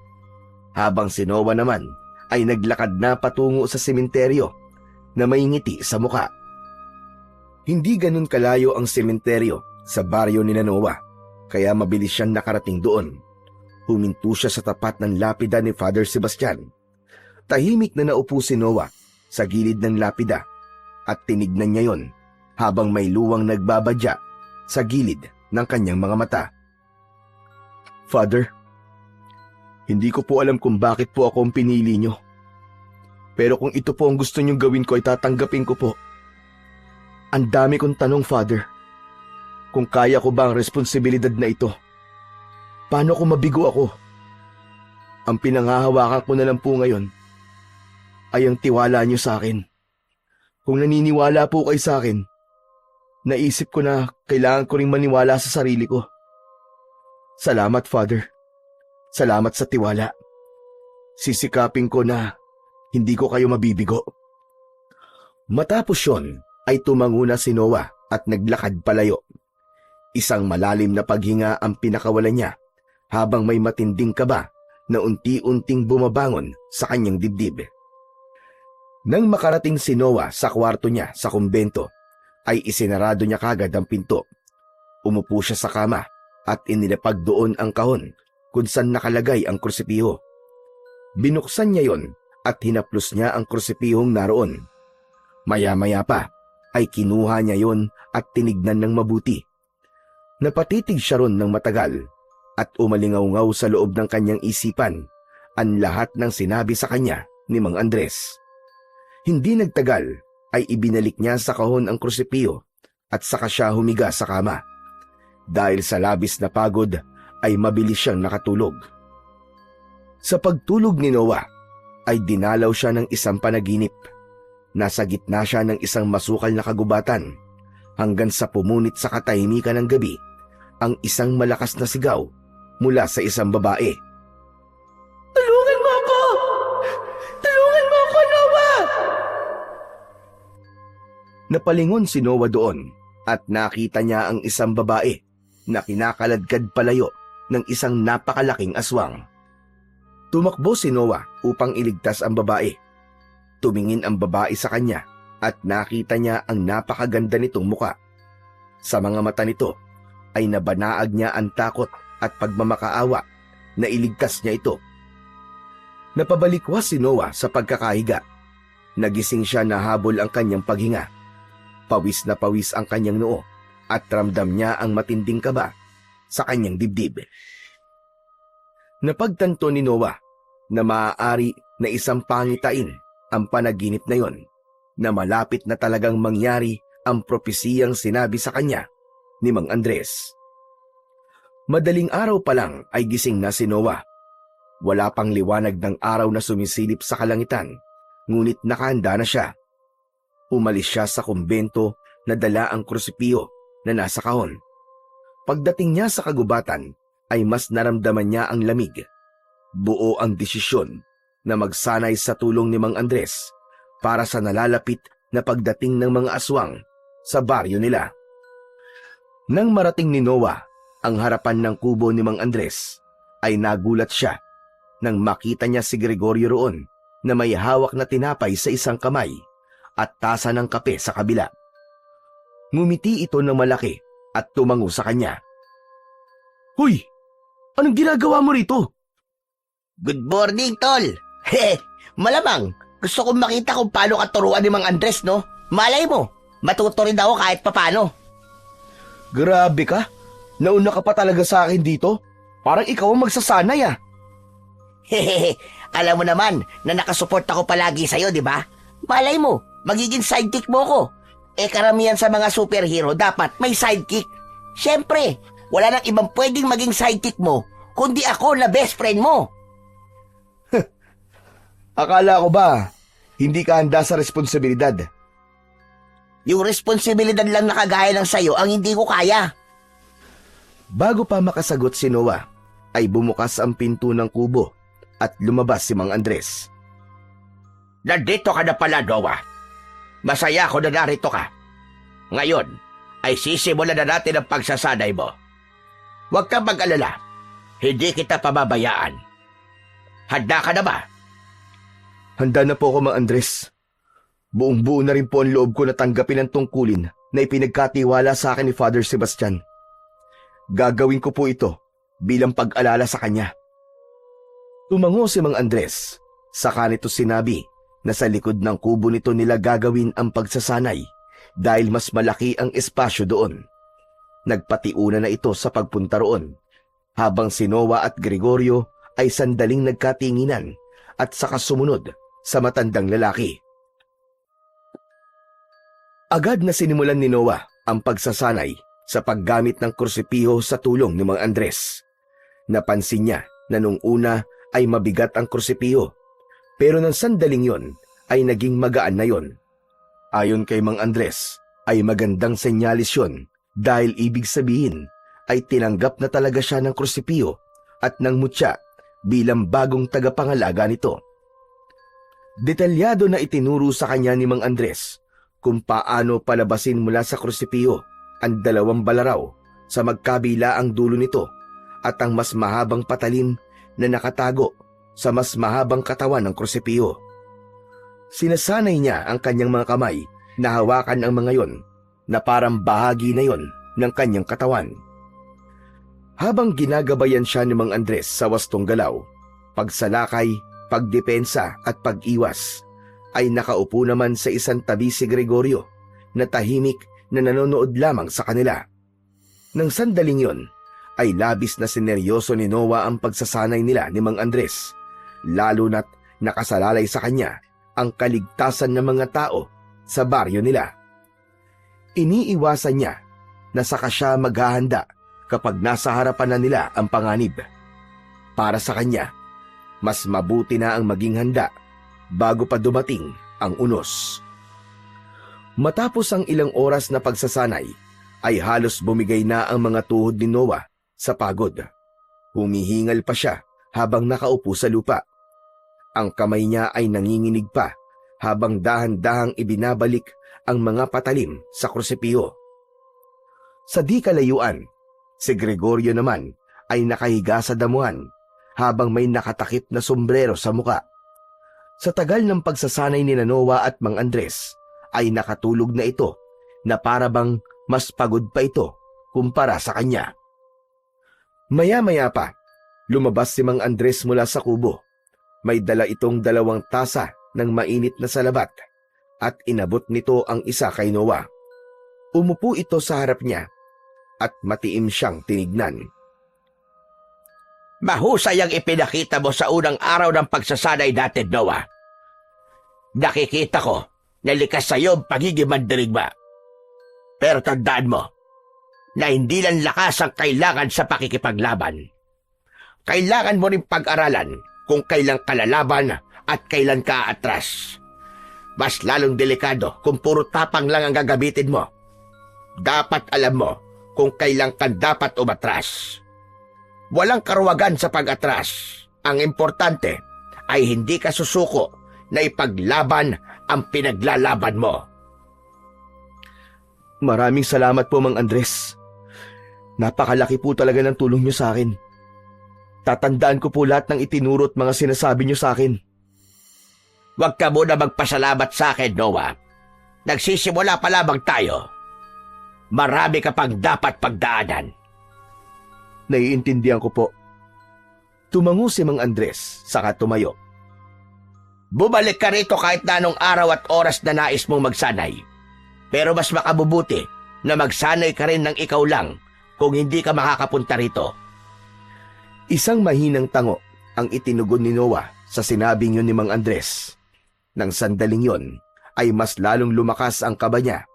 Habang si Noah naman ay naglakad na patungo sa sementeryo na may ngiti sa muka. Hindi ganun kalayo ang sementeryo sa baryo ni Noah, kaya mabilis siyang nakarating doon. Huminto siya sa tapat ng lapida ni Father Sebastian. Tahimik na naupo si Noah sa gilid ng lapida at tinignan niya yon habang may luwang nagbabadya sa gilid ng kanyang mga mata. Father, hindi ko po alam kung bakit po ako ang pinili niyo. Pero kung ito po ang gusto niyong gawin ko ay tatanggapin ko po. Ang dami kong tanong, Father. Kung kaya ko ba ang responsibilidad na ito? Paano kung mabigo ako? Ang pinangahawakan ko na lang po ngayon ay ang tiwala niyo sa akin. Kung naniniwala po kayo sa akin, naisip ko na kailangan ko ring maniwala sa sarili ko. Salamat, Father. Salamat sa tiwala. Sisikapin ko na hindi ko kayo mabibigo. Matapos yon, ay tumango na si Noah at naglakad palayo. Isang malalim na paghinga ang pinakawalan niya habang may matinding kaba na unti-unting bumabangon sa kanyang dibdib. Nang makarating si Noah sa kwarto niya sa kumbento, ay isinarado niya kagad ang pinto. Umupo siya sa kama at inilapag doon ang kahon kung saan nakalagay ang krusipiho. Binuksan niya yon at hinaplos niya ang krusipihong naroon. Maya-maya pa ay kinuha niya yon at tinignan ng mabuti. Napatitig siya ron ng matagal at umalingaw-ngaw sa loob ng kanyang isipan ang lahat ng sinabi sa kanya ni Mang Andres. Hindi nagtagal ay ibinalik niya sa kahon ang krusipiho at saka siya humiga sa kama. Dahil sa labis na pagod ay mabilis siyang nakatulog. Sa pagtulog ni Noah ay dinalaw siya ng isang panaginip. Nasa gitna siya ng isang masukal na kagubatan hanggang sa pumunit sa katahimikan ng gabi ang isang malakas na sigaw mula sa isang babae. Tulungan mo ako! Tulungan mo ako, Noah! Napalingon si Noah doon at nakita niya ang isang babae na kinakaladkad palayo ng isang napakalaking aswang. Tumakbo si Noah upang iligtas ang babae. Tumingin ang babae sa kanya at nakita niya ang napakaganda nitong muka. Sa mga mata nito ay nabanaag niya ang takot at pagmamakaawa na iligtas niya ito. Napabalikwas si Noah sa pagkakahiga. Nagising siya na habol ang kanyang paghinga. Pawis na pawis ang kanyang noo at ramdam niya ang matinding kaba sa kanyang dibdib. Napagtanto ni Noah na maaari na isang pangitain ang panaginip na yon, na malapit na talagang mangyari ang propesiyang sinabi sa kanya ni Mang Andres. Madaling araw pa lang ay gising na si Noah. Wala pang liwanag ng araw na sumisilip sa kalangitan, ngunit nakahanda na siya. Umalis siya sa kumbento na dala ang krusipiyo na nasa kahon. Pagdating niya sa kagubatan ay mas naramdaman niya ang lamig. Buo ang desisyon na magsanay sa tulong ni Mang Andres para sa nalalapit na pagdating ng mga aswang sa baryo nila. Nang marating ni Noah ang harapan ng kubo ni Mang Andres, ay nagulat siya nang makita niya si Gregorio roon na may hawak na tinapay sa isang kamay at tasa ng kape sa kabila. Ngumiti ito ng malaki at tumango sa kanya. "Hoy! Anong ginagawa mo rito?" Good morning, tol. Malamang, gusto kong makita kung paano ka turuan ni Mang Andres, no? Malay mo, matuto rin ako kahit papano. Grabe ka! Nauna ka pa talaga sa akin dito. Parang ikaw ang magsasanay ah. Alam mo naman na nakasupport ako palagi sa'yo, di ba? Malay mo, magiging sidekick mo ko. Karamihan sa mga superhero dapat may sidekick. Siyempre, wala nang ibang pwedeng maging sidekick mo kundi ako na best friend mo. Akala ko ba, hindi ka handa sa responsibilidad? Yung responsibilidad lang na kagaya ng sayo ang hindi ko kaya. Bago pa makasagot si Noah, ay bumukas ang pinto ng kubo at lumabas si Mang Andres. Nandito ka na pala, Noah. Masaya ako na narito ka. Ngayon, ay sisimulan na natin ang pagsasanay mo. Huwag kang mag-alala. Hindi kita pababayaan. Handa ka na ba? Handa na po ako, Mang Andres. Buong-buo na rin po ang loob ko na tanggapin ang tungkulin na ipinagkatiwala sa akin ni Father Sebastian. Gagawin ko po ito bilang pag-alala sa kanya. Tumango si Mang Andres. Saka nito sinabi na sa likod ng kubo nito nila gagawin ang pagsasanay dahil mas malaki ang espasyo doon. Nagpatiuna na ito sa pagpunta roon, habang si Noah at Gregorio ay sandaling nagkatinginan at saka sumunod sa matandang lalaki. Agad na sinimulan ni Noah ang pagsasanay sa paggamit ng krusipiho sa tulong ni Mang Andres. Napansin niya na nung una ay mabigat ang krusipiho, pero nang sandaling yon ay naging magaan na yon. Ayon kay Mang Andres ay magandang senyalis yon dahil ibig sabihin ay tinanggap na talaga siya ng krusipiho at ng mutya bilang bagong tagapangalaga nito. Detalyado na itinuro sa kanya ni Mang Andres kung paano palabasin mula sa krusipiho ang dalawang balaraw sa magkabila ang dulo nito at ang mas mahabang patalim na nakatago sa mas mahabang katawan ng krusipiho. Sinasanay niya ang kanyang mga kamay na hawakan ang mga yon na parang bahagi na yon ng kanyang katawan. Habang ginagabayan siya ni Mang Andres sa wastong galaw, pagsalakay, pagdepensa at pag-iwas, ay nakaupo naman sa isang tabi si Gregorio na tahimik na nanonood lamang sa kanila. Nang sandaling yon, ay labis na sineryoso ni Noah ang pagsasanay nila ni Mang Andres, lalo na't nakasalalay sa kanya ang kaligtasan ng mga tao sa baryo nila. Iniiwasan niya na saka siya maghahanda kapag nasa harapan na nila ang panganib. Para sa kanya, mas mabuti na ang maging handa bago pa dumating ang unos. Matapos ang ilang oras na pagsasanay, ay halos bumigay na ang mga tuhod ni Noah sa pagod. Humihingal pa siya habang nakaupo sa lupa. Ang kamay niya ay nanginginig pa habang dahan-dahang ibinabalik ang mga patalim sa krusipiho. Sa di kalayuan, Si Gregorio naman ay nakahiga sa damuhan habang may nakatakip na sombrero sa muka. Sa tagal ng pagsasanay ni Noah at Mang Andres ay nakatulog na ito na para bang mas pagod pa ito kumpara sa kanya. Maya-maya pa, lumabas si Mang Andres mula sa kubo. May dala itong 2 tasa ng mainit na salabat at inabot nito ang isa kay Noah. Umupo ito sa harap niya at matiim siyang tinignan. Mahusay ang ipinakita mo sa unang araw ng pagsasanay natin, Noah. Nakikita ko na likas sa iyo ang pagiging mandirigma. Pero tandaan mo na hindi lang lakas ang kailangan sa pakikipaglaban. Kailangan mo rin pag-aralan kung kailan ka lalaban at kailan ka atras. Mas lalong delikado kung puro tapang lang ang gagamitin mo. Dapat alam mo kung kailan ka dapat umatras. Walang karuwagan sa pag-atras. Ang importante ay hindi ka susuko na ipaglaban ang pinaglalaban mo. Maraming salamat po, Mang Andres. Napakalaki po talaga ng tulong niyo sa akin. Tatandaan ko po lahat ng itinuro at mga sinasabi niyo sa akin. Huwag ka muna magpasalamat sa akin, Noah. Nagsisimula pa lamang tayo. Marami ka pang dapat pagdaanan. Naiintindihan ko po. Tumango si Mang Andres, saka tumayo. Bumalik ka rito kahit na anong araw at oras na nais mong magsanay. Pero mas makabubuti na magsanay ka rin ng ikaw lang kung hindi ka makakapunta rito. Isang mahinang tango ang itinugon ni Noah sa sinabing yun ni Mang Andres. Nang sandaling yon ay mas lalong lumakas ang kaba niya.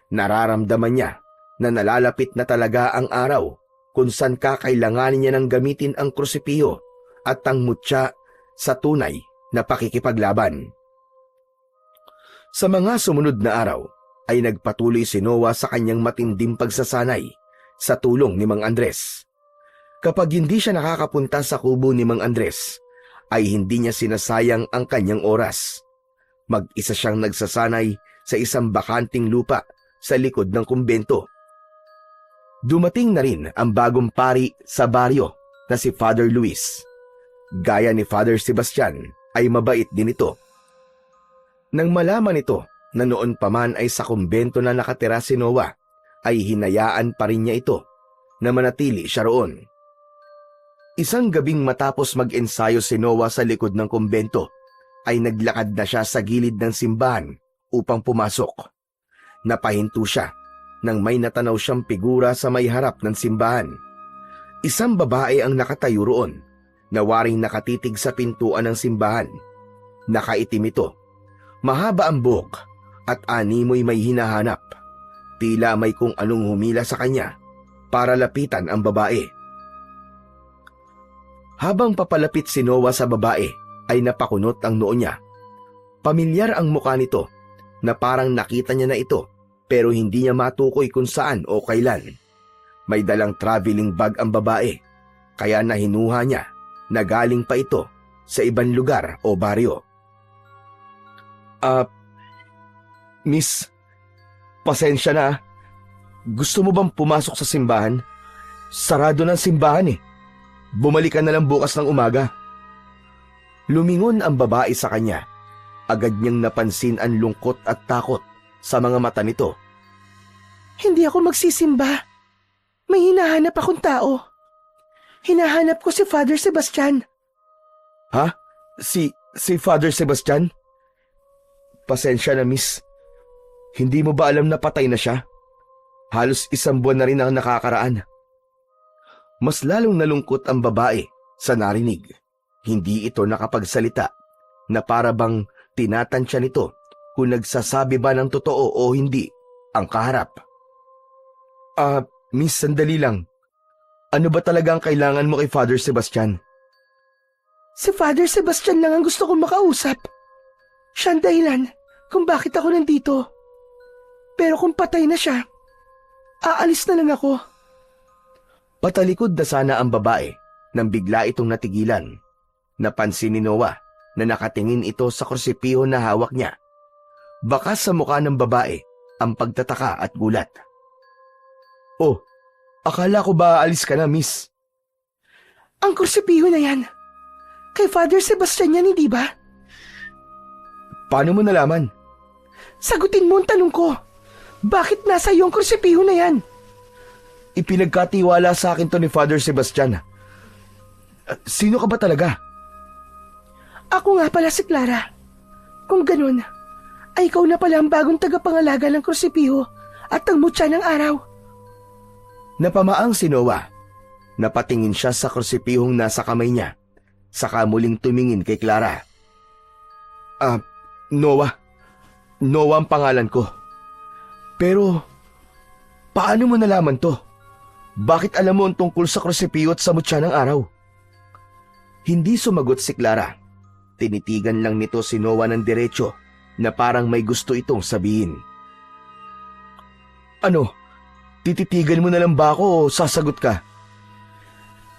Nararamdaman niya na nalalapit na talaga ang araw kung saan kakailanganin niya ng gamitin ang krusipiho at ang mutya sa tunay na pakikipaglaban. Sa mga sumunod na araw ay nagpatuloy si Noah sa kanyang matinding pagsasanay sa tulong ni Mang Andres. Kapag hindi siya nakakapunta sa kubo ni Mang Andres, ay hindi niya sinasayang ang kanyang oras. Mag-isa siyang nagsasanay sa isang bakanting lupa sa likod ng kumbento. Dumating na rin ang bagong pari sa baryo na si Father Luis. Gaya ni Father Sebastian ay mabait din ito. Nang malaman ito na noon pa man ay sa kumbento na nakatira si Noah, ay hinayaan pa rin niya ito na manatili siya roon. Isang gabing matapos mag-ensayo si Noah sa likod ng kumbento, ay naglakad na siya sa gilid ng simbahan upang pumasok. Napahinto siya nang may natanaw siyang figura sa may harap ng simbahan. Isang babae ang nakatayo roon, na waring nakatitig sa pintuan ng simbahan. Nakaitim ito, mahaba ang buhok, at animoy may hinahanap. Tila may kung anong humila sa kanya para lapitan ang babae. Habang papalapit si Noah sa babae, ay napakunot ang noo niya. Pamilyar ang mukha nito, na parang nakita niya na ito, pero hindi niya matukoy kung saan o kailan. May dalang traveling bag ang babae, kaya nahinuha niya na galing pa ito sa ibang lugar o baryo. Miss, pasensya na. Gusto mo bang pumasok sa simbahan? Sarado ng simbahan eh. Bumalik ka na lang bukas ng umaga. Lumingon ang babae sa kanya. Agad niyang napansin ang lungkot at takot sa mga mata nito. Hindi ako magsisimba. May hinahanap akong tao. Hinahanap ko si Father Sebastian. Ha? Si Father Sebastian? Pasensya na, miss. Hindi mo ba alam na patay na siya? Halos 1 buwan na rin ang nakakaraan. Mas lalong nalungkot ang babae sa narinig. Hindi ito nakapagsalita, na para bang tinatansya nito kung nagsasabi ba ng totoo o hindi ang kaharap. Miss, sandali lang. Ano ba talaga ang kailangan mo kay Father Sebastian? Si Father Sebastian lang ang gusto kong makausap. Siya ang dahilan kung bakit ako nandito. Pero kung patay na siya, aalis na lang ako. Patalikod na sana ang babae nang bigla itong natigilan. Napansin ni Noah na nakatingin ito sa krusipiho na hawak niya. Baka sa mukha ng babae ang pagtataka at gulat. Oh, Akala ko ba alis ka na, miss? Ang kursipiho na yan. Kay Father Sebastian yan, hindi ba? Paano mo nalaman? Sagutin mo ang tanong ko. Bakit nasa iyo ang kursipiho na yan? Ipinagkatiwala sa akin to ni Father Sebastian. Sino ka ba talaga? Ako nga pala si Clara. Kung ganun, ay ikaw na pala ang bagong tagapangalaga ng kursipiho at ang mutya ng araw. Napamaang si Noah. Napatingin siya sa kursipihong nasa kamay niya. Saka muling tumingin kay Clara. Noah. Noah ang pangalan ko. Pero, paano mo nalaman to? Bakit alam mo ang tungkol sa kursipiho at sa mutya ng araw? Hindi sumagot si Clara. Tinitigan lang nito si Noah ng diretso na parang may gusto itong sabihin. Ano? Tititigan mo na lang ba ako o sasagot ka?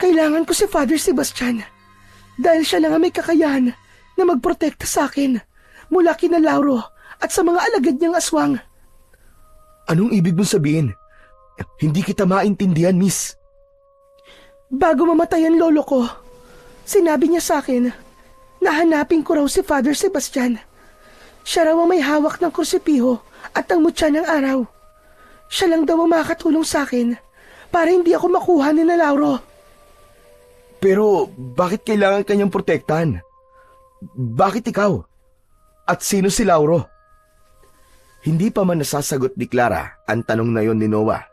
Kailangan ko si Father Sebastian dahil siya lang ang may kakayahan na magprotekta sa akin mula kina Lauro at sa mga alagad niyang aswang. Anong ibig mong sabihin? Hindi kita maintindihan, miss. Bago mamatay ang lolo ko, sinabi niya sa akin na hanapin ko raw si Father Sebastian. Siya raw ang may hawak ng kursipiho at ang mutya ng araw. Siya lang daw ang makakatulong sa akin para hindi ako makuha ni na Lauro. Pero bakit kailangan kanyang protektahan? Bakit ikaw? At sino si Lauro? Hindi pa man nasasagot ni Clara ang tanong na yon ni Noah,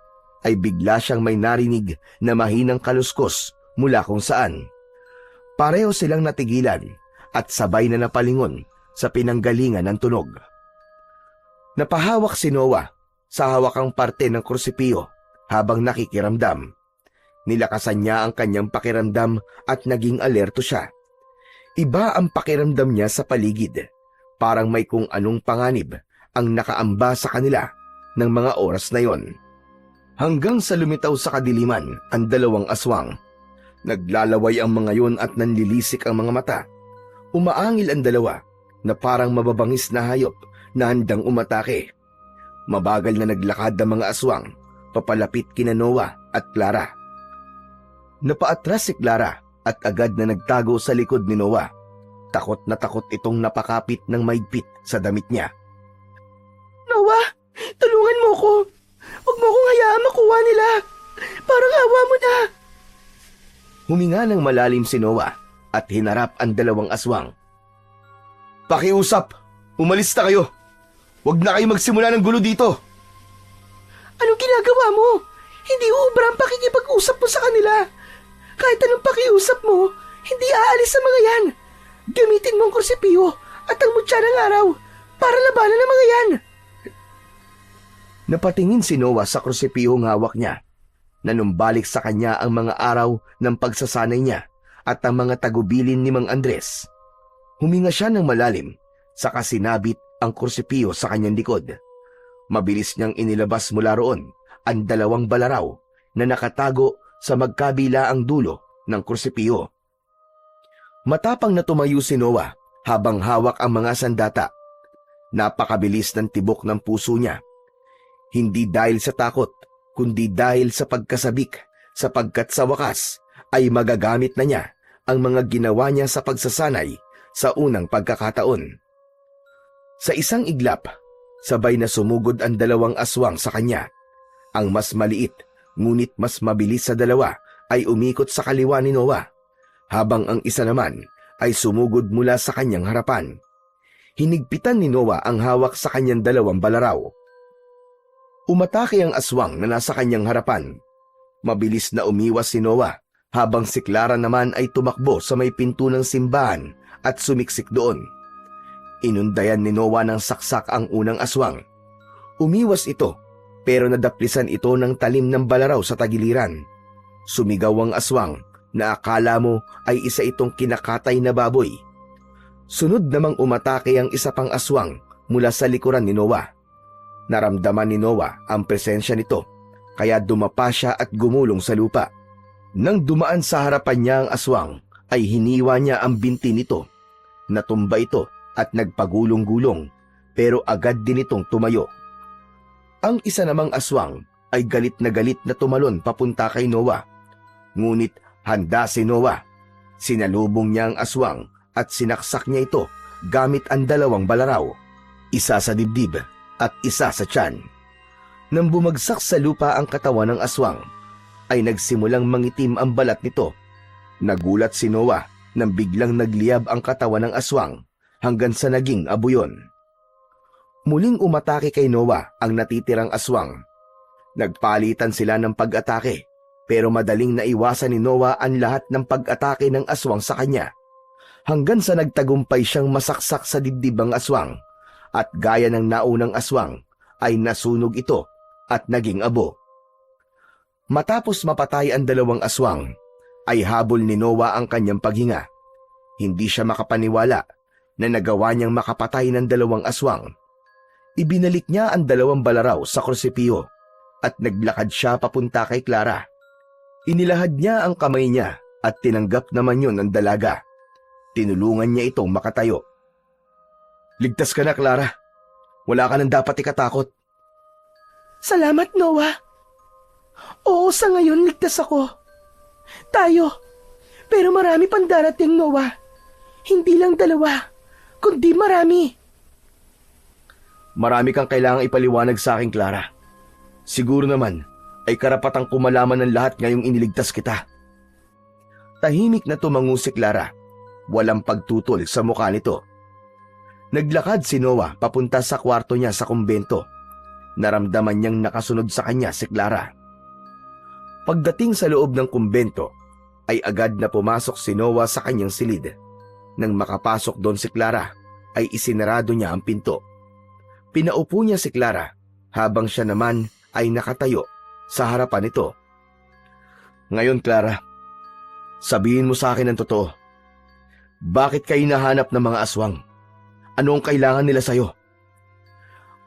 ay bigla siyang may narinig na mahinang kaluskos mula kung saan. Pareho silang natigilan at sabay na napalingon sa pinanggalingan ng tunog. Napahawak si Noah sa hawakang parte ng kursipiho habang nakikiramdam. Nilakasan niya ang kanyang pakiramdam at naging alerto siya. Iba ang pakiramdam niya sa paligid. Parang may kung anong panganib ang nakaamba sa kanila ng mga oras na yon. Hanggang sa lumitaw sa kadiliman ang dalawang aswang. Naglalaway ang mga yon at nanlilisik ang mga mata. Umaangil ang dalawa na parang mababangis na hayop na handang umatake. Mabagal na naglakad ang mga aswang papalapit kina Noah at Clara. Napaatras si Clara at agad na nagtago sa likod ni Noah. Takot na takot itong napakapit ng maigpit sa damit niya. Noah, tulungan mo ko. Huwag mo akong hayaan makuha nila. Parang awa mo na. Huminga ng malalim si Noah at hinarap ang dalawang aswang. Pakiusap! Umalis na kayo! Huwag na kayo magsimula ng gulo dito! Anong ginagawa mo? Hindi uubra ang pakikipag-usap mo sa kanila. Kahit anong pakiusap mo, hindi aalis sa mga yan. Gamitin mo ang kursipiho at ang mutya ng araw para labanan ang mga yan. Napatingin si Noah sa kursipihong hawak niya. Nanumbalik sa kanya ang mga araw ng pagsasanay niya at ang mga tagubilin ni Mang Andres. Huminga siya ng malalim, saka sinabit ang kursipiho sa kanyang likod. Mabilis niyang inilabas mula roon ang dalawang balaraw na nakatago sa magkabilaang dulo ng kursipiho. Matapang na tumayo si Noah habang hawak ang mga sandata. Napakabilis ng tibok ng puso niya. Hindi dahil sa takot, kundi dahil sa pagkasabik, sapagkat sa wakas ay magagamit na niya ang mga ginawa niya sa pagsasanay sa unang pagkakataon. Sa isang iglap, sabay na sumugod ang dalawang aswang sa kanya. Ang mas maliit, ngunit mas mabilis sa dalawa ay umikot sa kaliwa ni Noah, habang ang isa naman ay sumugod mula sa kanyang harapan. Hinigpitan ni Noah ang hawak sa kanyang dalawang balaraw. Umatake ang aswang na nasa kanyang harapan. Mabilis na umiwas si Noah, habang si Clara naman ay tumakbo sa may pinto ng simbahan at sumiksik doon. Inundayan ni Noah ng saksak ang unang aswang. Umiwas ito, pero nadaplisan ito ng talim ng balaraw sa tagiliran. Sumigaw ang aswang na akala mo ay isa itong kinakatay na baboy. Sunod namang umatake ang isa pang aswang mula sa likuran ni Noah. Naramdaman ni Noah ang presensya nito, kaya dumapa siya at gumulong sa lupa. Nang dumaan sa harapan niya ang aswang, ay hiniwa niya ang binti nito. Natumba ito at nagpagulong-gulong, pero agad din itong tumayo. Ang isa namang aswang ay galit na tumalon papunta kay Noah. Ngunit handa si Noah. Sinalubong niya ang aswang at sinaksak niya ito gamit ang dalawang balaraw, isa sa dibdib at isa sa tiyan. Nang bumagsak sa lupa ang katawan ng aswang, ay nagsimulang mangitim ang balat nito. Nagulat si Noah nang biglang nagliyab ang katawan ng aswang hanggang sa naging abuyon. Muling umatake kay Noah ang natitirang aswang. Nagpalitan sila ng pag-atake, pero madaling naiwasan ni Noah ang lahat ng pag-atake ng aswang sa kanya, hanggang sa nagtagumpay siyang masaksak sa dibdib ang aswang, at gaya ng naunang aswang ay nasunog ito at naging abo. Matapos mapatay ang dalawang aswang, ay habol ni Noah ang kanyang paghinga. Hindi siya makapaniwala na nagawa niyang makapatay ng dalawang aswang. Ibinalik niya ang dalawang balaraw sa krusipiyo at naglakad siya papunta kay Clara. Inilahad niya ang kamay niya at tinanggap naman yun ng dalaga. Tinulungan niya itong makatayo. "Ligtas ka na, Clara. Wala ka nang dapat ikatakot." Salamat, Noah. Oo, sa ngayon ligtas ako. Tayo. Pero marami pang darating, Noah. Hindi lang dalawa, kundi marami. "Marami kang kailangang ipaliwanag sa akin, Clara. Siguro naman ay karapatang kumalaman ng lahat ngayong iniligtas kita." Tahimik na tumango si Clara. Walang pagtutol sa mukha nito. Naglakad si Noah papunta sa kwarto niya sa kumbento. Naramdaman niyang nakasunod sa kanya si Clara. Pagdating sa loob ng kumbento, ay agad na pumasok si Noah sa kanyang silid. Nang makapasok doon si Clara, ay isinarado niya ang pinto. Pinaupo niya si Clara, habang siya naman ay nakatayo sa harapan nito. "Ngayon, Clara, sabihin mo sa akin ang totoo. Bakit kayo hinahanap ng mga aswang? Ano ang kailangan nila sa'yo?"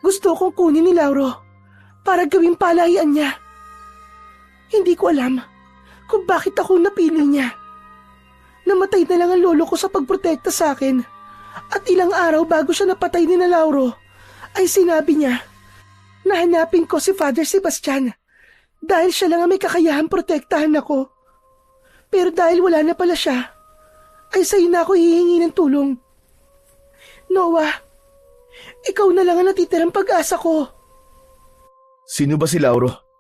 Gusto kong kunin ni Lauro para gawing palayan niya. Hindi ko alam kung bakit ako napili niya. Namatay na lang ang lolo ko sa pagprotekta sa akin, at ilang araw bago siya napatay ni na Lauro, ay sinabi niya na hanapin ko si Father Sebastian dahil siya lang ang may kakayahan protektahan ako. Pero dahil wala na pala siya, ay sa'yo na ako hihingi ng tulong. Noah, ikaw na lang ang natitirang pag-asa ko. "Sino ba si Lauro?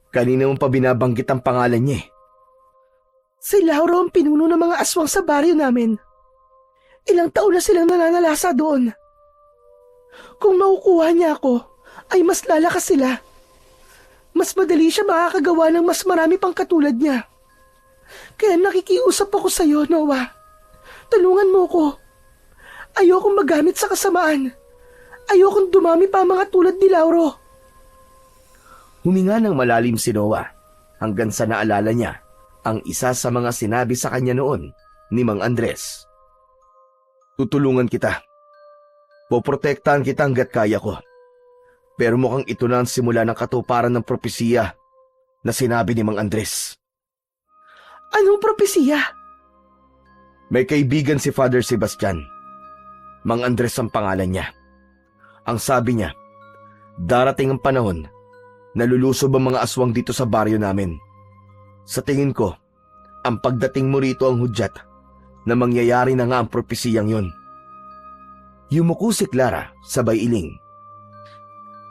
Kanina mo pa binabanggit ang pangalan niya eh." Si Lauro ang pinuno ng mga aswang sa baryo namin. Ilang taon na silang nananalasa doon. Kung makukuha niya ako, ay mas lalakas sila. Mas madali siya makakagawa ng mas marami pang katulad niya. Kaya nakikiusap ako sa iyo, Noah. Tulungan mo ko. Ayokong magamit sa kasamaan. Ayokong dumami pa ang mga tulad ni Lauro. Huminga ng malalim si Noah hanggang sa naalala niya ang isa sa mga sinabi sa kanya noon ni Mang Andres. "Tutulungan kita. Poprotektahan kita hanggat kaya ko. Pero mukhang ito na ang simula ng katuparan ng propesiya na sinabi ni Mang Andres." Anong propesiya? "May kaibigan si Father Sebastian. Mang Andres ang pangalan niya. Ang sabi niya, darating ang panahon na lulusob ang mga aswang dito sa baryo namin. Sa tingin ko, ang pagdating mo rito ang hudyat na mangyayari na nga ang propesiyang yon." Yumuko si Clara sabay iling.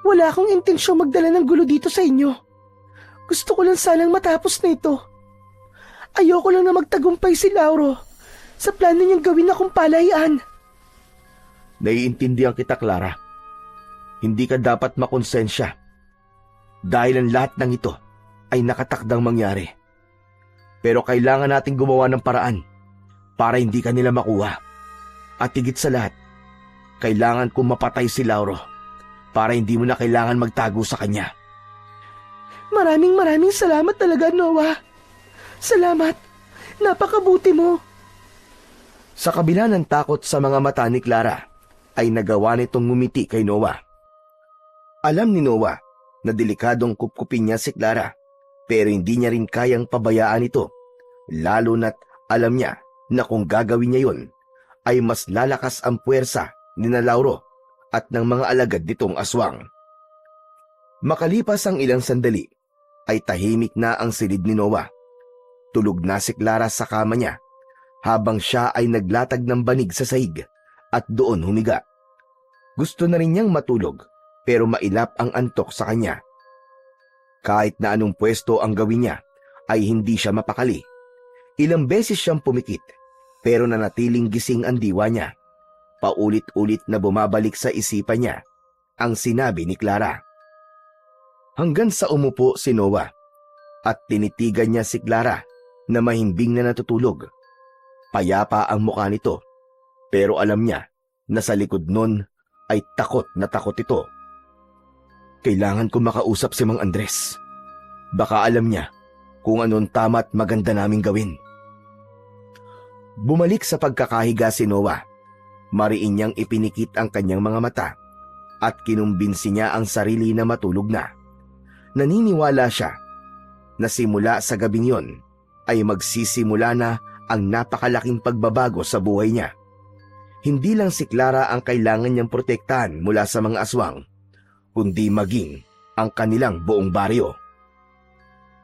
Wala akong intensyong magdala ng gulo dito sa inyo. Gusto ko lang sanang matapos na ito. Ayoko lang na magtagumpay si Lauro sa plano niyang gawin akong palayaan. Naiintindihan kita, Clara. Hindi ka dapat makonsensya dahil ang lahat ng ito ay nakatakdang mangyari. Pero kailangan nating gumawa ng paraan para hindi ka nila makuha. At higit sa lahat, kailangan kong mapatay si Lauro para hindi mo na kailangan magtago sa kanya. Maraming salamat talaga, Noah. Salamat. Napakabuti mo. Sa kabila ng takot sa mga mata ni Clara, ay nagawa nitong ngumiti kay Noah. Alam ni Noah na delikadong kupkupin niya si Clara, pero hindi niya rin kayang pabayaan ito, lalo na't alam niya na kung gagawin niya yon, ay mas lalakas ang puwersa ni na Lauro at ng mga alagad nitong aswang. Makalipas ang ilang sandali, ay tahimik na ang silid ni Noah. Tulog na si Clara sa kama niya, habang siya ay naglatag ng banig sa sahig at doon humiga. Gusto na rin niyang matulog, pero mailap ang antok sa kanya. Kahit na anong pwesto ang gawin niya, ay hindi siya mapakali. Ilang beses siyang pumikit, pero nanatiling gising ang diwa niya. Paulit-ulit na bumabalik sa isipan niya ang sinabi ni Clara. Hanggang sa umupo si Noah at tinitigan niya si Clara na mahimbing na natutulog. Payapa ang mukha nito, pero alam niya na sa likod nun ay takot na takot ito. Kailangan ko makausap si Mang Andres. Baka alam niya kung anong tama at maganda naming gawin. Bumalik sa pagkakahiga si Noah. Mariin niyang ipinikit ang kanyang mga mata at kinumbinsi niya ang sarili na matulog na. Naniniwala siya na simula sa gabing yon ay magsisimula na ang napakalaking pagbabago sa buhay niya. Hindi lang si Clara ang kailangan niyang protektahan mula sa mga aswang, kundi maging ang kanilang buong baryo.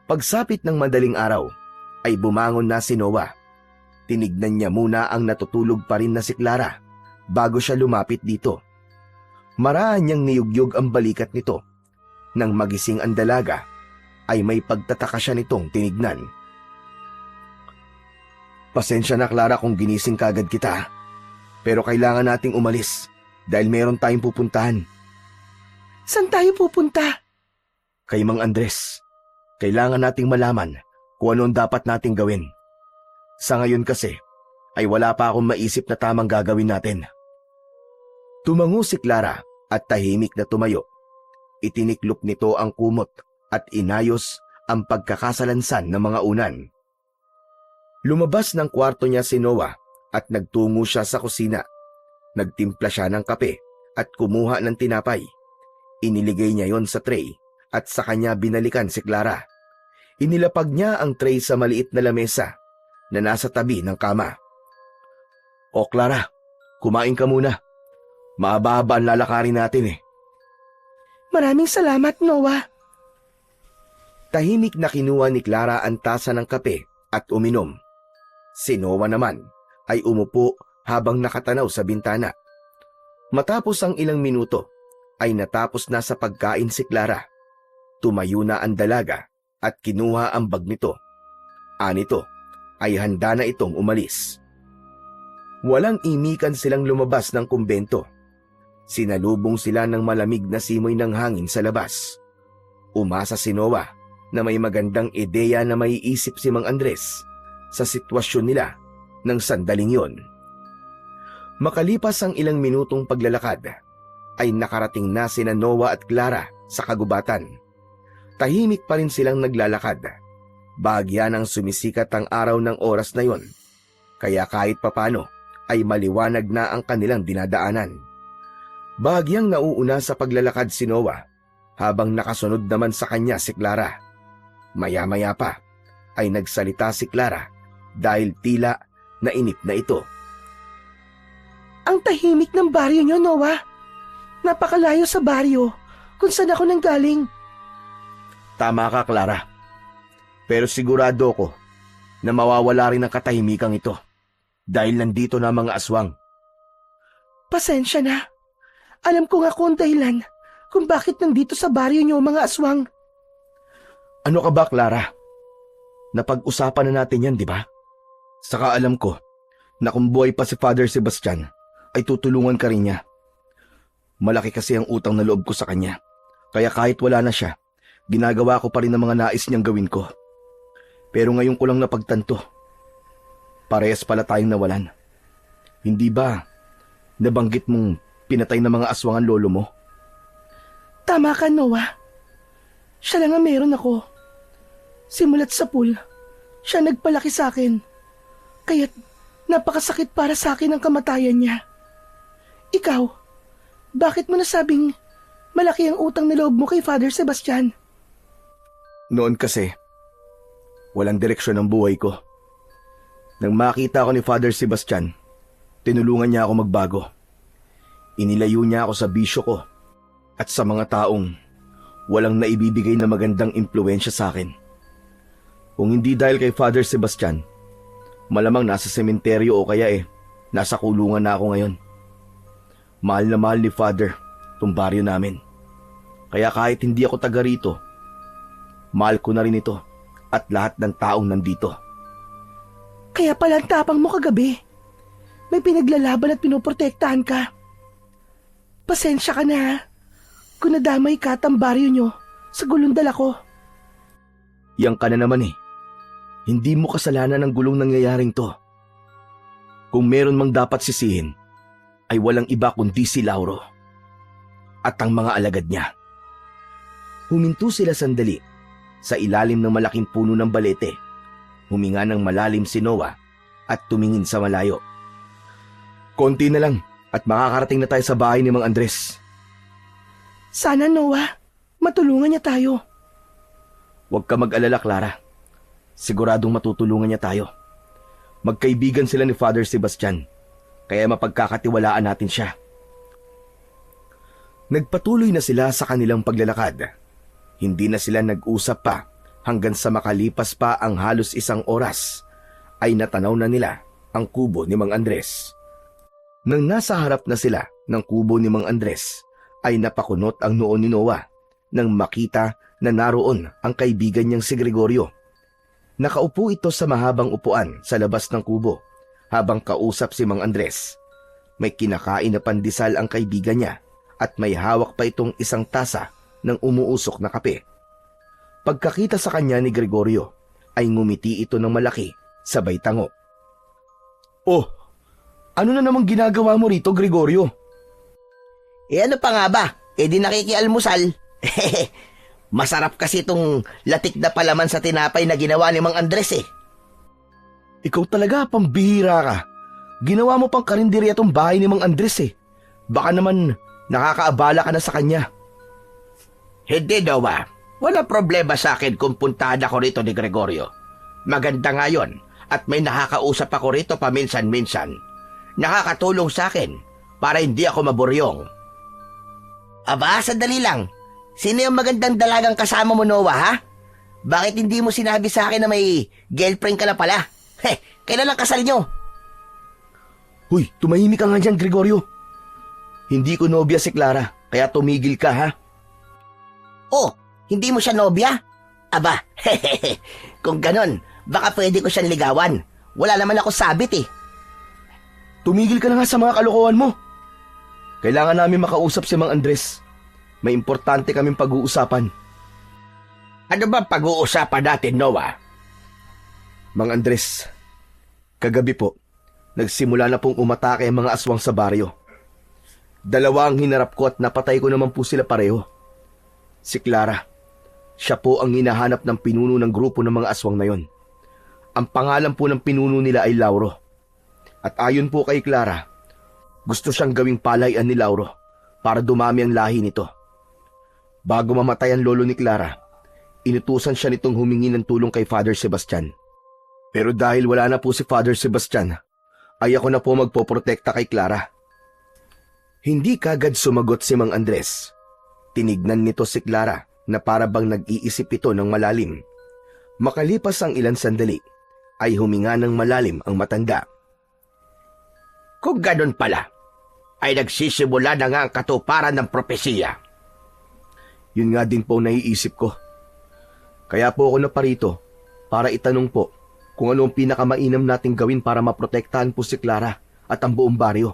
Pagsapit ng madaling araw, ay bumangon na si Noah. Tinignan niya muna ang natutulog pa rin na si Clara bago siya lumapit dito. Maraan niyang niyugyog ang balikat nito. Nang magising ang dalaga, ay may pagtataka siya nitong tinignan. Pasensya na Clara kung ginising kagad kita, pero kailangan nating umalis dahil meron tayong pupuntahan. Saan tayo pupunta? Kay Mang Andres. Kailangan nating malaman kung ano ang dapat nating gawin. Sa ngayon kasi, ay wala pa akong maisip na tamang gagawin natin. Tumango si Clara at tahimik na tumayo. Itiniklop nito ang kumot at inayos ang pagkakasalansan ng mga unan. Lumabas ng kwarto niya si Noah at nagtungo siya sa kusina. Nagtimpla siya ng kape at kumuha ng tinapay. Iniligay niya yon sa tray at sa kanya binalikan si Clara. Inilapag niya ang tray sa maliit na lamesa na nasa tabi ng kama. O Clara, kumain ka muna. Mahaba-haba ang lalakarin natin eh. Maraming salamat, Noah. Tahimik na kinuha ni Clara ang tasa ng kape at uminom. Si Noah naman ay umupo habang nakatanaw sa bintana. Matapos ang ilang minuto, ay natapos na sa pagkain si Clara. Tumayo na ang dalaga at kinuha ang bag nito. Anito ay handa na itong umalis. Walang imikan silang lumabas ng kumbento. Sinalubong sila ng malamig na simoy ng hangin sa labas. Umasa si Noah na may magandang ideya na maiisip si Mang Andres sa sitwasyon nila ng sandaling yon. Makalipas ang ilang minutong paglalakad, ay nakarating na sina Noah at Clara sa kagubatan. Tahimik pa rin silang naglalakad. Bahagya nang sumisikat ang araw ng oras na yon, kaya kahit papano ay maliwanag na ang kanilang dinadaanan. Bahagyang nauuna sa paglalakad si Noah, habang nakasunod naman sa kanya si Clara. Maya-maya pa ay nagsalita si Clara dahil tila nainip na ito. Ang tahimik ng baryo niyo, Noah. Napakalayo sa baryo kung saan ako nanggaling. Tama ka, Clara. Pero sigurado ko na mawawala rin ang katahimikang ito dahil nandito na mga aswang. Pasensya na. Alam ko nga kung dahilan kung bakit nandito sa baryo niyo mga aswang. Ano ka ba, Clara? Napag-usapan na natin yan, di ba? Saka alam ko na kung buhay pa si Father Sebastian, ay tutulungan ka rin niya. Malaki kasi ang utang na loob ko sa kanya. Kaya kahit wala na siya, ginagawa ko pa rin ang mga nais niyang gawin ko. Pero ngayon ko lang napagtanto. Parehas pala tayong nawalan. Hindi ba nabanggit mong pinatay ng mga aswang ang lolo mo? Tama ka, Noah. Siya lang ang meron ako. Simulat sa pool, siya nagpalaki sa akin. Kaya't napakasakit para sa akin ang kamatayan niya. Ikaw, bakit mo nasabing malaki ang utang na loob mo kay Father Sebastian? Noon kasi, walang direksyon ang buhay ko. Nang makita ko ni Father Sebastian, tinulungan niya ako magbago. Inilayo niya ako sa bisyo ko at sa mga taong walang naibibigay na magandang impluensya sa akin. Kung hindi dahil kay Father Sebastian, malamang nasa sementeryo o kaya nasa kulungan na ako ngayon. Mahal na mahal ni Father itong baryo namin. Kaya kahit hindi ako taga rito, mahal ko na rin ito at lahat ng taong nandito. Kaya pala ang tapang mo kagabi. May pinaglalaban at pinoprotektahan ka. Pasensya ka na ha, kung nadamay ka at ang baryo nyo sa gulundal ako. Yang ka na naman Hindi mo kasalanan ang gulong nangyayaring to. Kung meron mang dapat sisihin, ay walang iba kundi si Lauro at ang mga alagad niya. Huminto sila sandali sa ilalim ng malaking puno ng balete. Huminga ng malalim si Noah at tumingin sa malayo. Konti na lang at makakarating na tayo sa bahay ni Mang Andres. Sana Noah, matulungan niya tayo. Huwag ka mag-alala, Clara. Siguradong matutulungan niya tayo. Magkaibigan sila ni Father Sebastian, kaya mapagkakatiwalaan natin siya. Nagpatuloy na sila sa kanilang paglalakad. Hindi na sila nag-usap pa hanggang sa makalipas pa ang halos 1 oras ay natanaw na nila ang kubo ni Mang Andres. Nang nasa harap na sila ng kubo ni Mang Andres, ay napakunot ang noo ni Noah nang makita na naroon ang kaibigan niyang si Gregorio. Nakaupo ito sa mahabang upuan sa labas ng kubo habang kausap si Mang Andres. May kinakain na pandesal ang kaibigan niya at may hawak pa itong isang tasa ng umuusok na kape. Pagkakita sa kanya ni Gregorio, ay ngumiti ito ng malaki sabay tango. Oh, ano na namang ginagawa mo rito, Gregorio? Ano pa nga ba? Di nakikialmusal. Masarap kasi itong latik na palaman sa tinapay na ginawa ni Mang Andres Ikaw talaga, pambihira ka. Ginawa mo pang karinderya tong bahay ni Mang Andres Baka naman nakakaabala ka na sa kanya. Hindi daw ba? Wala problema sa akin kung puntahan ako rito ni Gregorio. Maganda nga yun at may nakakausap ako rito paminsan-minsan. Nakakatulong sa akin para hindi ako maburyong. Aba, sandali lang. Sino yung magandang dalagang kasama mo, Noah, ha? Bakit hindi mo sinabi sa akin na may girlfriend ka na pala? Kailan lang kasal nyo? Huy, tumahimik ka nga dyan, Gregorio. Hindi ko nobya si Clara, kaya tumigil ka, ha? Oh, hindi mo siya nobya? Aba, kung ganon, baka pwede ko siyang ligawan. Wala naman ako sabit Tumigil ka na nga sa mga kalokohan mo. Kailangan namin makausap si Mang Andres. May importante kaming pag-uusapan. Ano ba pag-uusapan natin, Noah? Mang Andres, kagabi po, nagsimula na pong umatake ang mga aswang sa baryo. 2 ang hinarap ko at napatay ko naman po sila pareho. Si Clara, siya po ang hinahanap ng pinuno ng grupo ng mga aswang na yon. Ang pangalan po ng pinuno nila ay Lauro. At ayon po kay Clara, gusto siyang gawing palayan ni Lauro para dumami ang lahi nito. Bago mamatay ang lolo ni Clara, inutusan siya nitong humingi ng tulong kay Father Sebastian. Pero dahil wala na po si Father Sebastian, ay ako na po magpoprotekta kay Clara. Hindi kagad sumagot si Mang Andres. Tinignan nito si Clara na para bang nag-iisip ito ng malalim. Makalipas ang ilang sandali, ay huminga ng malalim ang matanda. Kung ganun pala, ay nagsisimula na nga ang katuparan ng propesiya. Yun nga din po naiisip ko. Kaya po ako naparito para itanong po kung ano ang pinakamainam nating gawin para maprotektahan po si Clara at ang buong baryo.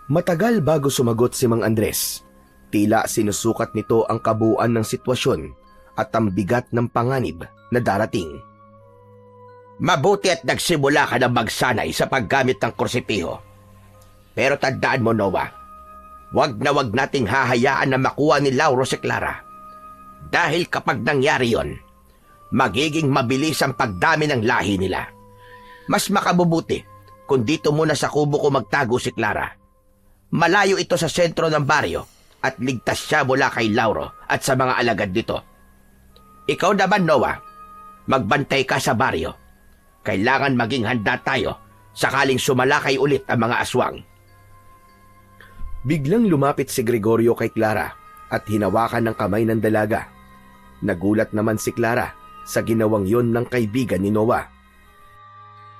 Matagal bago sumagot si Mang Andres. Tila sinusukat nito ang kabuuan ng sitwasyon at ang bigat ng panganib na darating. Mabuti at nagsimula ka na magsanay sa paggamit ng kursipiho. Pero tandaan mo, Noah, wag nating hahayaan na makuha ni Lauro si Clara. Dahil kapag nangyari yon, magiging mabilis ang pagdami ng lahi nila. Mas makabubuti kung dito muna sa kubo ko magtago si Clara. Malayo ito sa sentro ng baryo at ligtas siya mula kay Lauro at sa mga alagad nito. Ikaw naman, Noah, magbantay ka sa baryo. Kailangan maging handa tayo sakaling sumalakay ulit ang mga aswang. Biglang lumapit si Gregorio kay Clara at hinawakan ng kamay ng dalaga. Nagulat naman si Clara sa ginawang yon ng kaibigan ni Noah.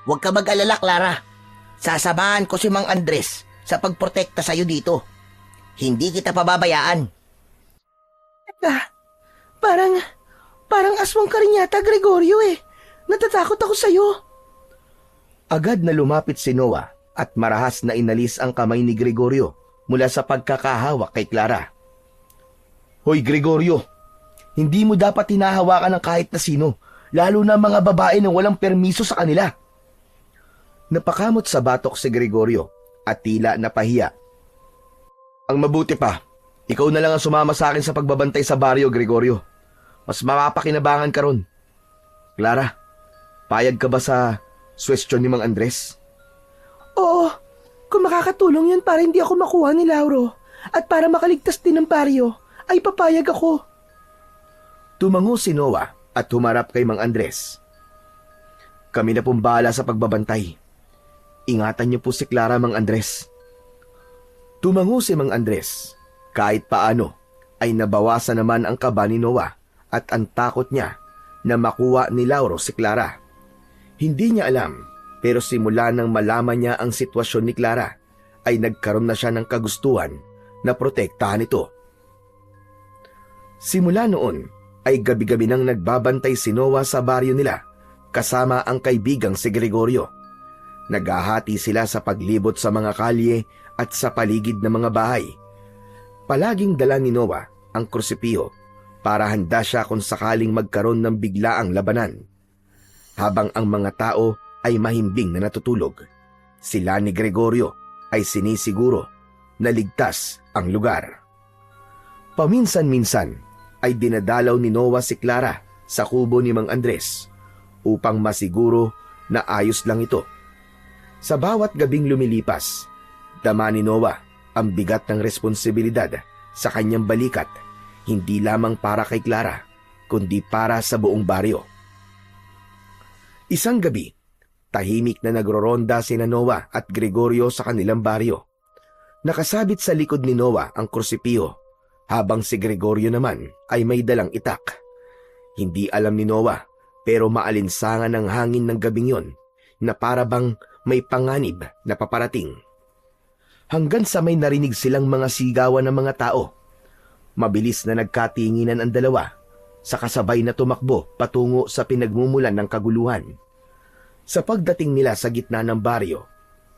Huwag ka mag-alala, Clara. Sasamahan ko si Mang Andres sa pagprotekta sa'yo dito. Hindi kita pababayaan. Parang aswang ka rin yata, Gregorio eh. Natatakot ako sa'yo. Agad na lumapit si Noah at marahas na inalis ang kamay ni Gregorio mula sa pagkakahawak kay Clara. Hoy Gregorio, hindi mo dapat hinahawakan ng kahit na sino, lalo na mga babae na walang permiso sa kanila. Napakamot sa batok si Gregorio at tila napahiya. Ang mabuti pa, ikaw na lang ang sumama sa akin sa pagbabantay sa baryo, Gregorio. Mas mapapakinabangan ka ron. Clara, payag ka ba sa suwestyon ni Mang Andres? Oo, kung makakatulong yun para hindi ako makuha ni Lauro at para makaligtas din ng baryo, ay papayag ako. Tumango si Noah at humarap kay Mang Andres. Kami na pong bahala sa pagbabantay. Ingatan niyo po si Clara, Mang Andres. Tumango si Mang Andres. Kahit paano ay nabawasan naman ang kaba ni Noah at ang takot niya na makuha ni Lauro si Clara. Hindi niya alam, pero simula nang malaman niya ang sitwasyon ni Clara, ay nagkaroon na siya ng kagustuhan na protektahan ito. Simula noon ay gabi-gabi nang nagbabantay si Noah sa baryo nila kasama ang kaibigang si Gregorio. Naghahati sila sa paglibot sa mga kalye at sa paligid ng mga bahay. Palaging dala ni Noah ang krusipyo para handa siya kung sakaling magkaroon ng biglaang labanan. Habang ang mga tao ay mahimbing na natutulog, sila ni Gregorio ay sinisiguro na ligtas ang lugar. Paminsan-minsan ay dinadalaw ni Noah si Clara sa kubo ni Mang Andres upang masiguro na ayos lang ito. Sa bawat gabing lumilipas, dama ni Noah ang bigat ng responsibilidad sa kanyang balikat, hindi lamang para kay Clara, kundi para sa buong baryo. Isang gabi, tahimik na nagroronda sina Noah at Gregorio sa kanilang baryo. Nakasabit sa likod ni Noah ang krusipyo, habang si Gregorio naman ay may dalang itak. Hindi alam ni Noah, pero maalinsangan ang hangin ng gabing yon na para bang may panganib na paparating. Hanggang sa may narinig silang mga sigawan ng mga tao. Mabilis na nagkatinginan ang dalawa, sa kasabay na tumakbo patungo sa pinagmumulan ng kaguluhan. Sa pagdating nila sa gitna ng baryo,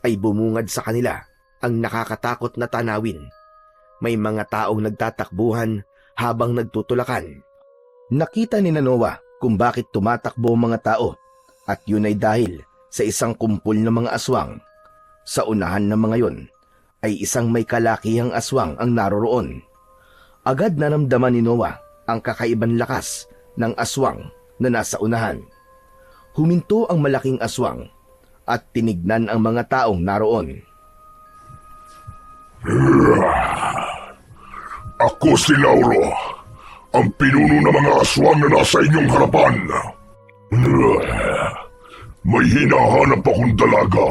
ay bumungad sa kanila ang nakakatakot na tanawin. May mga taong nagtatakbuhan habang nagtutulakan. Nakita ni Noah kung bakit tumatakbo ang mga tao, at yun ay dahil sa isang kumpul ng mga aswang. Sa unahan ng mga yon ay isang may kalakihang aswang ang naroroon. Agad naramdaman ni Noah ang kakaibang lakas ng aswang na nasa unahan. Huminto ang malaking aswang at tinignan ang mga taong naroon. Ako si Lauro, ang pinuno ng mga aswang na nasa inyong harapan. May hinahanap akong dalaga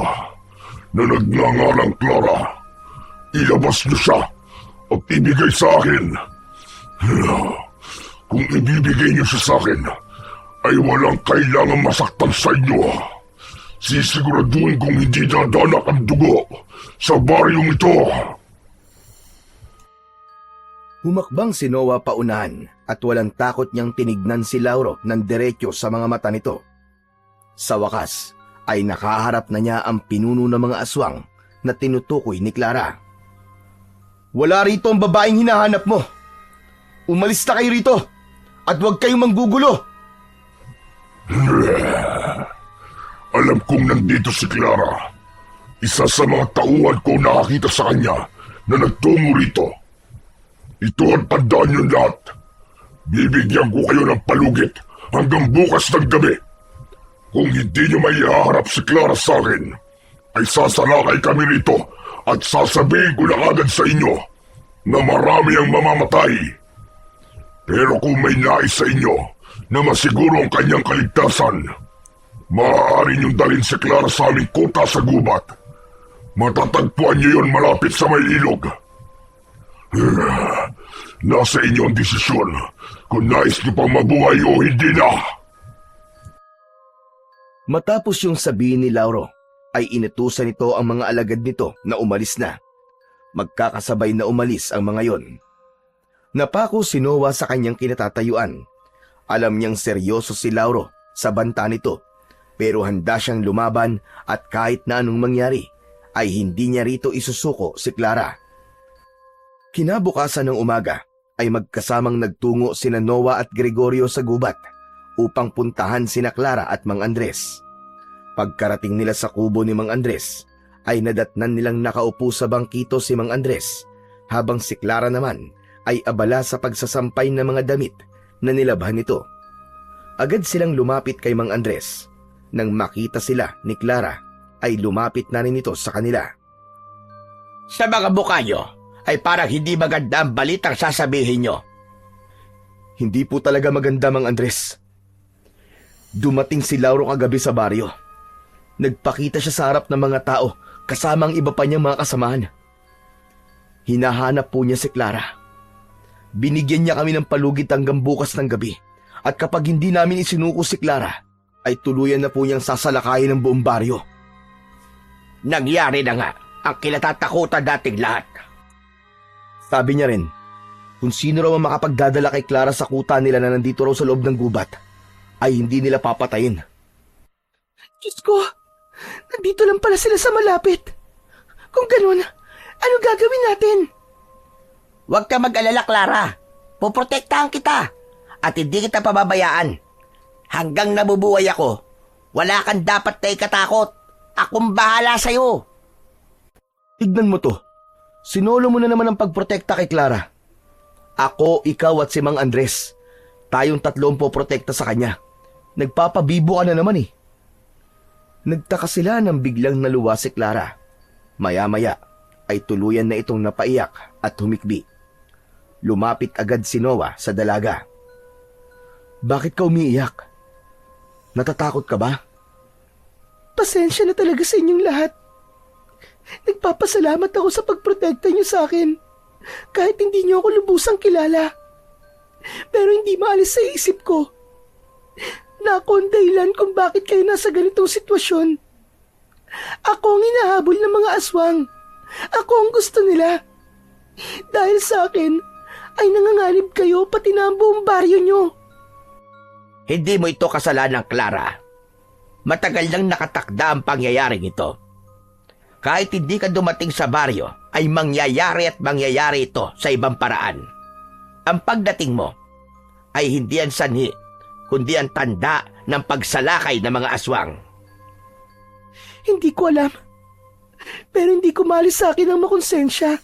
na nagngangalang Clara. Ilabas niyo siya at ibigay sa akin. Kung ibibigay niyo siya sa akin, ay walang kailangan masaktan sa inyo. Sisiguraduhin kong hindi dadanak ang dugo sa baryong ito. Humakbang si Noah paunahan at walang takot niyang tinignan si Lauro ng diretso sa mga mata nito. Sa wakas ay nakaharap na niya ang pinuno ng mga aswang na tinutukoy ni Clara. Wala rito ang babaeng hinahanap mo. Umalis na kayo rito at huwag kayong manggugulo. Alam kong nandito si Clara. Isa sa mga tauhan ko nakakita sa kanya na nagtungo rito. Ito ang tandaan niyo lahat. Bibigyan ko kayo ng palugit hanggang bukas ng gabi. Kung hindi niyo may ihaharap si Clara sa akin, ay sasalakay kami rito at sasabihin ko na agad sa inyo na marami ang mamamatay. Pero kung may nais sa inyo na masiguro ang kanyang kaligtasan, maaari niyong dalhin si Clara sa aming kuta sa gubat. Matatagpuan niyo yon malapit sa may ilog. Nasa inyo ang desisyon kung nais niyo pang mabuhay o hindi na. Matapos yung sabihin ni Lauro, ay inutusan nito ang mga alagad nito na umalis na. Magkakasabay na umalis ang mga yon. Napako si Noah sa kanyang kinatatayuan. Alam niyang seryoso si Lauro sa banta nito, pero handa siyang lumaban at kahit na anong mangyari, ay hindi niya rito isusuko si Clara. Kinabukasan ng umaga, ay magkasamang nagtungo sina Noah at Gregorio sa gubat upang puntahan sina Clara at Mang Andres. Pagkarating nila sa kubo ni Mang Andres, ay nadatnan nilang nakaupo sa bangkito si Mang Andres, habang si Clara naman ay abala sa pagsasampay ng mga damit na nilabhan nito. Agad silang lumapit kay Mang Andres. Nang makita sila ni Clara, ay lumapit na rin ito sa kanila. Sa mga mukha nyo, ay parang hindi maganda ang balitang sasabihin nyo. Hindi po talaga maganda, Mang Andres. Dumating si Lauro kagabi sa baryo. Nagpakita siya sa harap ng mga tao kasama ang iba pa niyang mga kasamahan. Hinahanap po niya si Clara. Binigyan niya kami ng palugit hanggang bukas ng gabi, at kapag hindi namin isinuko si Clara, ay tuluyan na po niyang sasalakayin ng buong baryo. Nangyari na nga ang kinatatakutan dating lahat. Sabi niya rin, kung sino raw ang makapagdadala kay Clara sa kuta nila na nandito raw sa loob ng gubat, ay hindi nila papatayin. Diyos ko, nandito lang pala sila sa malapit. Kung ganun, ano gagawin natin? Huwag ka mag-alala, Clara. Poprotektahan kita at hindi kita pababayaan. Hanggang nabubuhay ako, wala kang dapat na ikatakot. Akong bahala sa'yo. Tignan mo to. Sinolo mo na naman ang pagprotekta kay Clara. Ako, ikaw at si Mang Andres. Tayong tatlo ang poprotekta sa kanya. Nagpapabibo ka na naman eh. Nagtaka sila nang biglang naluwa si Clara. Maya-maya ay tuluyan na itong napaiyak at humikbi. Lumapit agad si Noah sa dalaga. Bakit ka umiiyak? Natatakot ka ba? Pasensya na talaga sa inyong lahat. Nagpapasalamat ako sa pagprotekta niyo sa akin. Kahit hindi niyo ako lubusang kilala. Pero hindi maalis sa isip ko na ako ang dahilan kung bakit kayo nasa ganitong sitwasyon. Ako ang hinahabol ng mga aswang. Ako ang gusto nila. Dahil sa akin, ay nanganganib kayo pati na ang buong baryo nyo. Hindi mo ito kasalanan, Clara. Matagal nang nakatakda ang pangyayaring ito. Kahit hindi ka dumating sa baryo, ay mangyayari at mangyayari ito sa ibang paraan. Ang pagdating mo ay hindi ang sanhi, kundi ang tanda ng pagsalakay ng mga aswang. Hindi ko alam. Pero hindi ko maalis sa akin ang makonsensya.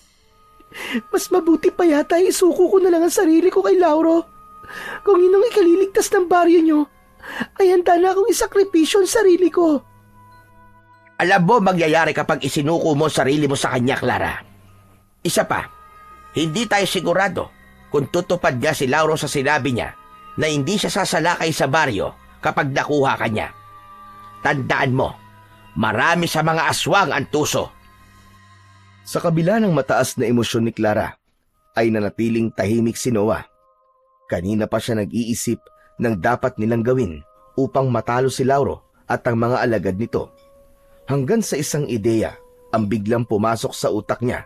Mas mabuti pa yata isuko ko na lang ang sarili ko kay Lauro. Kung inong ikaliligtas ng baryo nyo, ay handa na akong isakripisyo ang sarili ko. Alam mo mangyayari kapag isinuko mo sarili mo sa kanya, Clara. Isa pa, hindi tayo sigurado kung tutupad niya si Lauro sa sinabi niya na hindi siya sasalakay sa baryo kapag nakuha ka niya. Tandaan mo, marami sa mga aswang ang tuso. Sa kabila ng mataas na emosyon ni Clara, ay nanatiling tahimik si Noah. Kanina pa siya nag-iisip ng dapat nilang gawin upang matalo si Lauro at ang mga alagad nito. Hanggang sa isang ideya ang biglang pumasok sa utak niya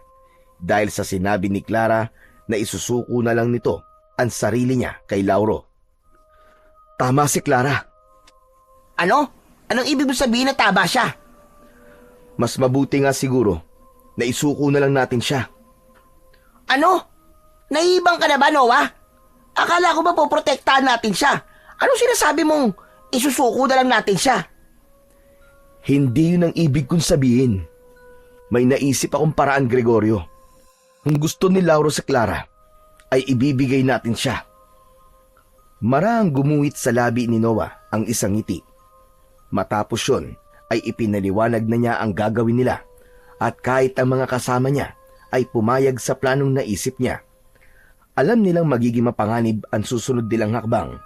dahil sa sinabi ni Clara na isusuko na lang nito ang sarili niya kay Lauro. Tama si Clara. Ano? Anong ibig mo sabihin na tama siya? Mas mabuti nga siguro na isuko na lang natin siya. Ano? Naiibang ka na ba, Noah? Akala ko ba poprotektahan natin siya? Anong sinasabi mong isusuko na lang natin siya? Hindi yun ang ibig kong sabihin. May naisip akong paraan, Gregorio. Kung gusto ni Lauro si Clara, ay ibibigay natin siya. Marahang gumuhit sa labi ni Noah ang isang ngiti. Matapos yun, ay ipinaliwanag na niya ang gagawin nila at kahit ang mga kasama niya ay pumayag sa planong naisip niya. Alam nilang magiging mapanganib ang susunod nilang hakbang,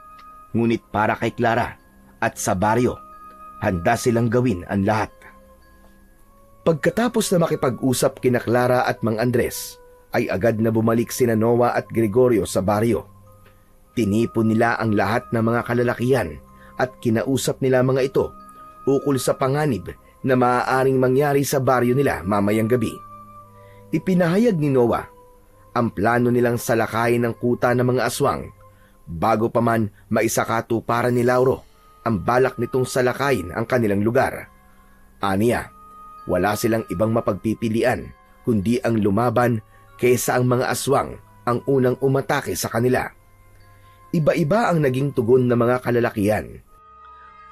ngunit para kay Clara at sa baryo, handa silang gawin ang lahat. Pagkatapos na makipag-usap kina Clara at Mang Andres, ay agad na bumalik sina Noah at Gregorio sa baryo. Tinipon nila ang lahat ng mga kalalakihan at kinausap nila mga ito ukol sa panganib na maaaring mangyari sa baryo nila mamayang gabi. Ipinahayag ni Noah ang plano nilang salakayin ng kuta ng mga aswang bago pa man maisakatuparan ni Lauro ang balak nitong salakayin ang kanilang lugar. Aniya, wala silang ibang mapagpipilian kundi ang lumaban kaysa ang mga aswang ang unang umatake sa kanila. Iba-iba ang naging tugon ng mga kalalakihan.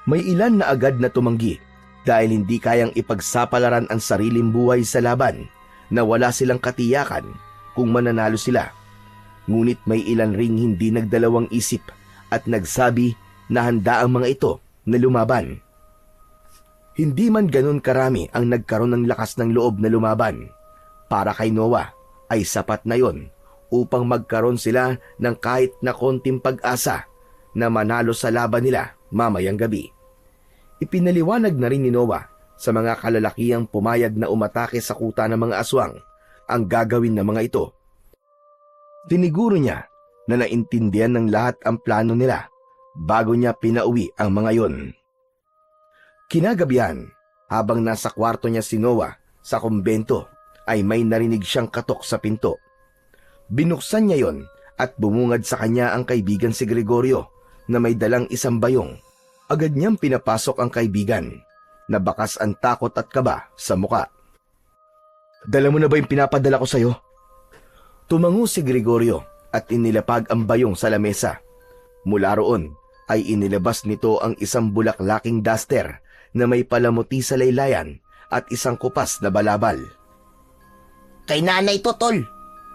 May ilan na agad na tumanggi dahil hindi kayang ipagsapalaran ang sariling buhay sa laban na wala silang katiyakan kung mananalo sila. Ngunit may ilan ring hindi nagdalawang isip at nagsabi na handa ang mga ito na lumaban. Hindi man ganun karami ang nagkaroon ng lakas ng loob na lumaban. Para kay Noah ay sapat na yon upang magkaroon sila ng kahit na konting pag-asa na manalo sa laban nila mamayang gabi. Ipinaliwanag na rin ni Noah sa mga kalalakihang pumayag na umatake sa kuta ng mga aswang ang gagawin ng mga ito. Tiniguro niya na naintindihan ng lahat ang plano nila bago niya pinauwi ang mga yon. Kinagabihan, habang nasa kwarto niya si Noah sa kumbento, ay may narinig siyang katok sa pinto. Binuksan niya yon at bumungad sa kanya ang kaibigan si Gregorio na may dalang isang bayong. Agad niyang pinapasok ang kaibigan na bakas ang takot at kaba sa muka. "Dala mo na ba yung pinapadala ko sa'yo?" Tumango si Gregorio at inilapag ang bayong sa lamesa. Mula roon ay inilabas nito ang isang bulaklaking duster na may palamuti sa laylayan at isang kupas na balabal. Kay nanay to, tol.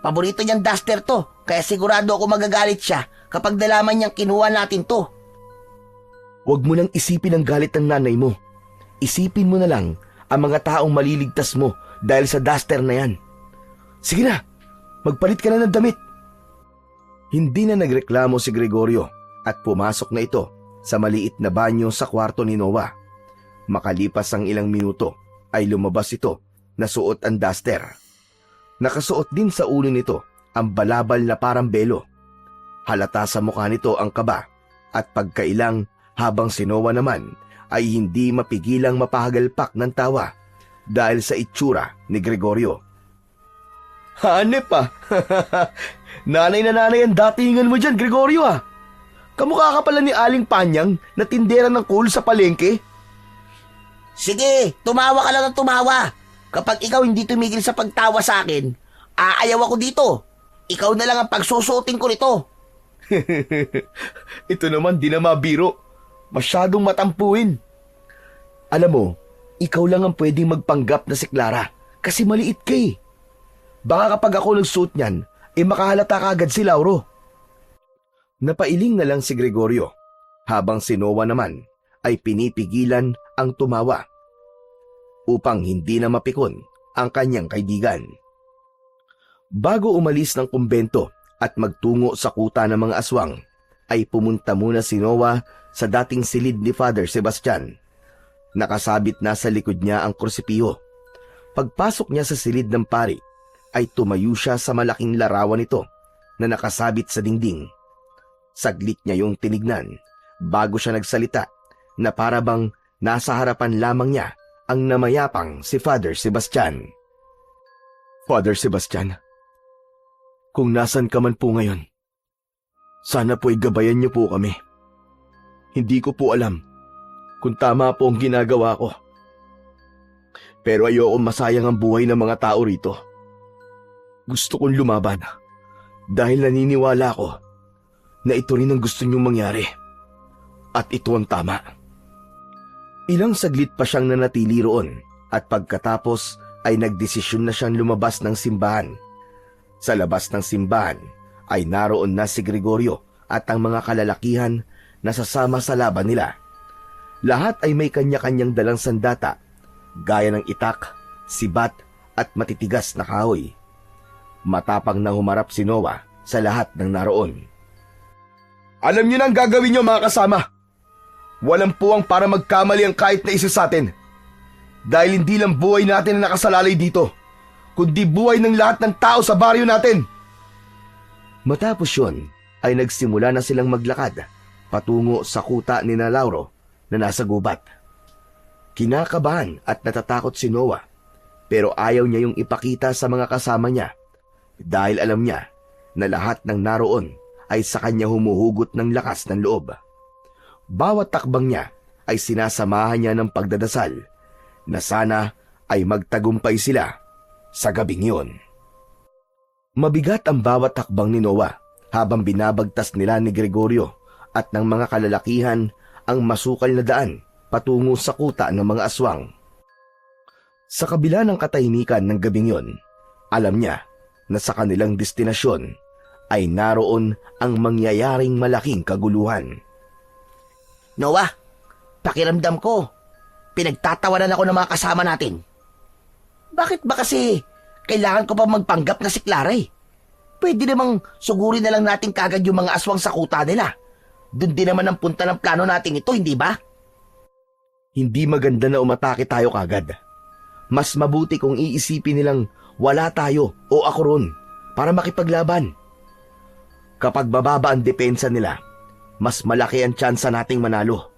Paborito niyang duster to, kaya sigurado ako magagalit siya kapag nalaman niyang kinuha natin to. Huwag mo nang isipin ang galit ng nanay mo. Isipin mo na lang ang mga taong maliligtas mo dahil sa duster na yan. Sige na, magpalit ka na ng damit. Hindi na nagreklamo si Gregorio at pumasok na ito sa maliit na banyo sa kwarto ni Noah. Makalipas ang ilang minuto ay lumabas ito na suot ang duster. Nakasuot din sa ulo nito ang balabal na parang belo. Halata sa mukha nito ang kaba at pagkailang habang si Noah naman ay hindi mapigilang mapahagalpak ng tawa dahil sa itsura ni Gregorio. "Hanep pa! Nanay na nanay ang datingan mo dyan, Gregorio ah! Kamukha ka pala ni Aling Panyang na tindera ng coal sa palengke." Sige, tumawa ka lang ng tumawa. Kapag ikaw hindi tumigil sa pagtawa sa akin, aayaw ako dito. Ikaw na lang ang pagsusuotin ko nito. Ito naman di na mabiro. Masyadong matampuin. Alam mo, ikaw lang ang pwedeng magpanggap na si Clara kasi maliit ka eh. Baka kapag ako nagsuot niyan, makahalata kaagad si Lauro. Napailing na lang si Gregorio habang si Noah naman ay pinipigilan ang tumawa upang hindi na mapikon ang kanyang kaibigan. Bago umalis ng kumbento at magtungo sa kuta ng mga aswang, ay pumunta muna si Noah sa dating silid ni Father Sebastian. Nakasabit na sa likod niya ang krusipiho. Pagpasok niya sa silid ng pari, ay tumayo siya sa malaking larawan nito na nakasabit sa dingding. Saglit niya yung tinignan bago siya nagsalita na para bang nasa harapan lamang niya ang namayapang si Father Sebastian. "Father Sebastian, kung nasan ka man po ngayon, sana po'y gabayan niyo po kami. Hindi ko po alam kung tama po ang ginagawa ko. Pero ayoko masayang ang buhay ng mga tao rito. Gusto kong lumaban dahil naniniwala ko na ito rin ang gusto niyong mangyari. At ito ang tama." Ilang saglit pa siyang nanatili roon at pagkatapos ay nagdesisyon na siyang lumabas ng simbahan. Sa labas ng simbahan ay naroon na si Gregorio at ang mga kalalakihan na sasama sa laban nila. Lahat ay may kanya-kanyang dalang sandata, gaya ng itak, sibat at matitigas na kahoy. Matapang na humarap si Noah sa lahat ng naroon. "Alam niyo na ang gagawin niyo mga kasama. Walang puwang para magkamali ang kahit na isa sa atin. Dahil hindi lang buhay natin ang nakasalalay dito, kundi buhay ng lahat ng tao sa baryo natin. Matapos yun, ay nagsimula na silang maglakad patungo sa kuta ni na Lauro na nasa gubat. Kinakabahan at natatakot si Noah, pero ayaw niya yung ipakita sa mga kasama niya dahil alam niya na lahat ng naroon ay sa kanya humuhugot ng lakas ng loob. Bawat takbang niya ay sinasamahan niya ng pagdadasal na sana ay magtagumpay sila sa gabing yun. Mabigat ang bawat takbang ni Noah habang binabagtas nila ni Gregorio at ng mga kalalakihan ang masukal na daan patungo sa kuta ng mga aswang. Sa kabila ng katahimikan ng gabing yun, alam niya na sa kanilang destinasyon ay naroon ang mangyayaring malaking kaguluhan. Noah, pakiramdam ko, pinagtatawanan ako ng mga kasama natin. Bakit ba kasi kailangan ko pa magpanggap na si Clara eh? Pwede namang sugurin na lang natin kagad yung mga aswang sa kuta nila. Doon din naman ang punta ng plano natin ito, hindi ba? Hindi maganda na umatake tayo kagad. Mas mabuti kung iisipin nilang wala tayo o ako ron para makipaglaban. Kapag bababa ang depensa nila, mas malaki ang tsansa nating manalo.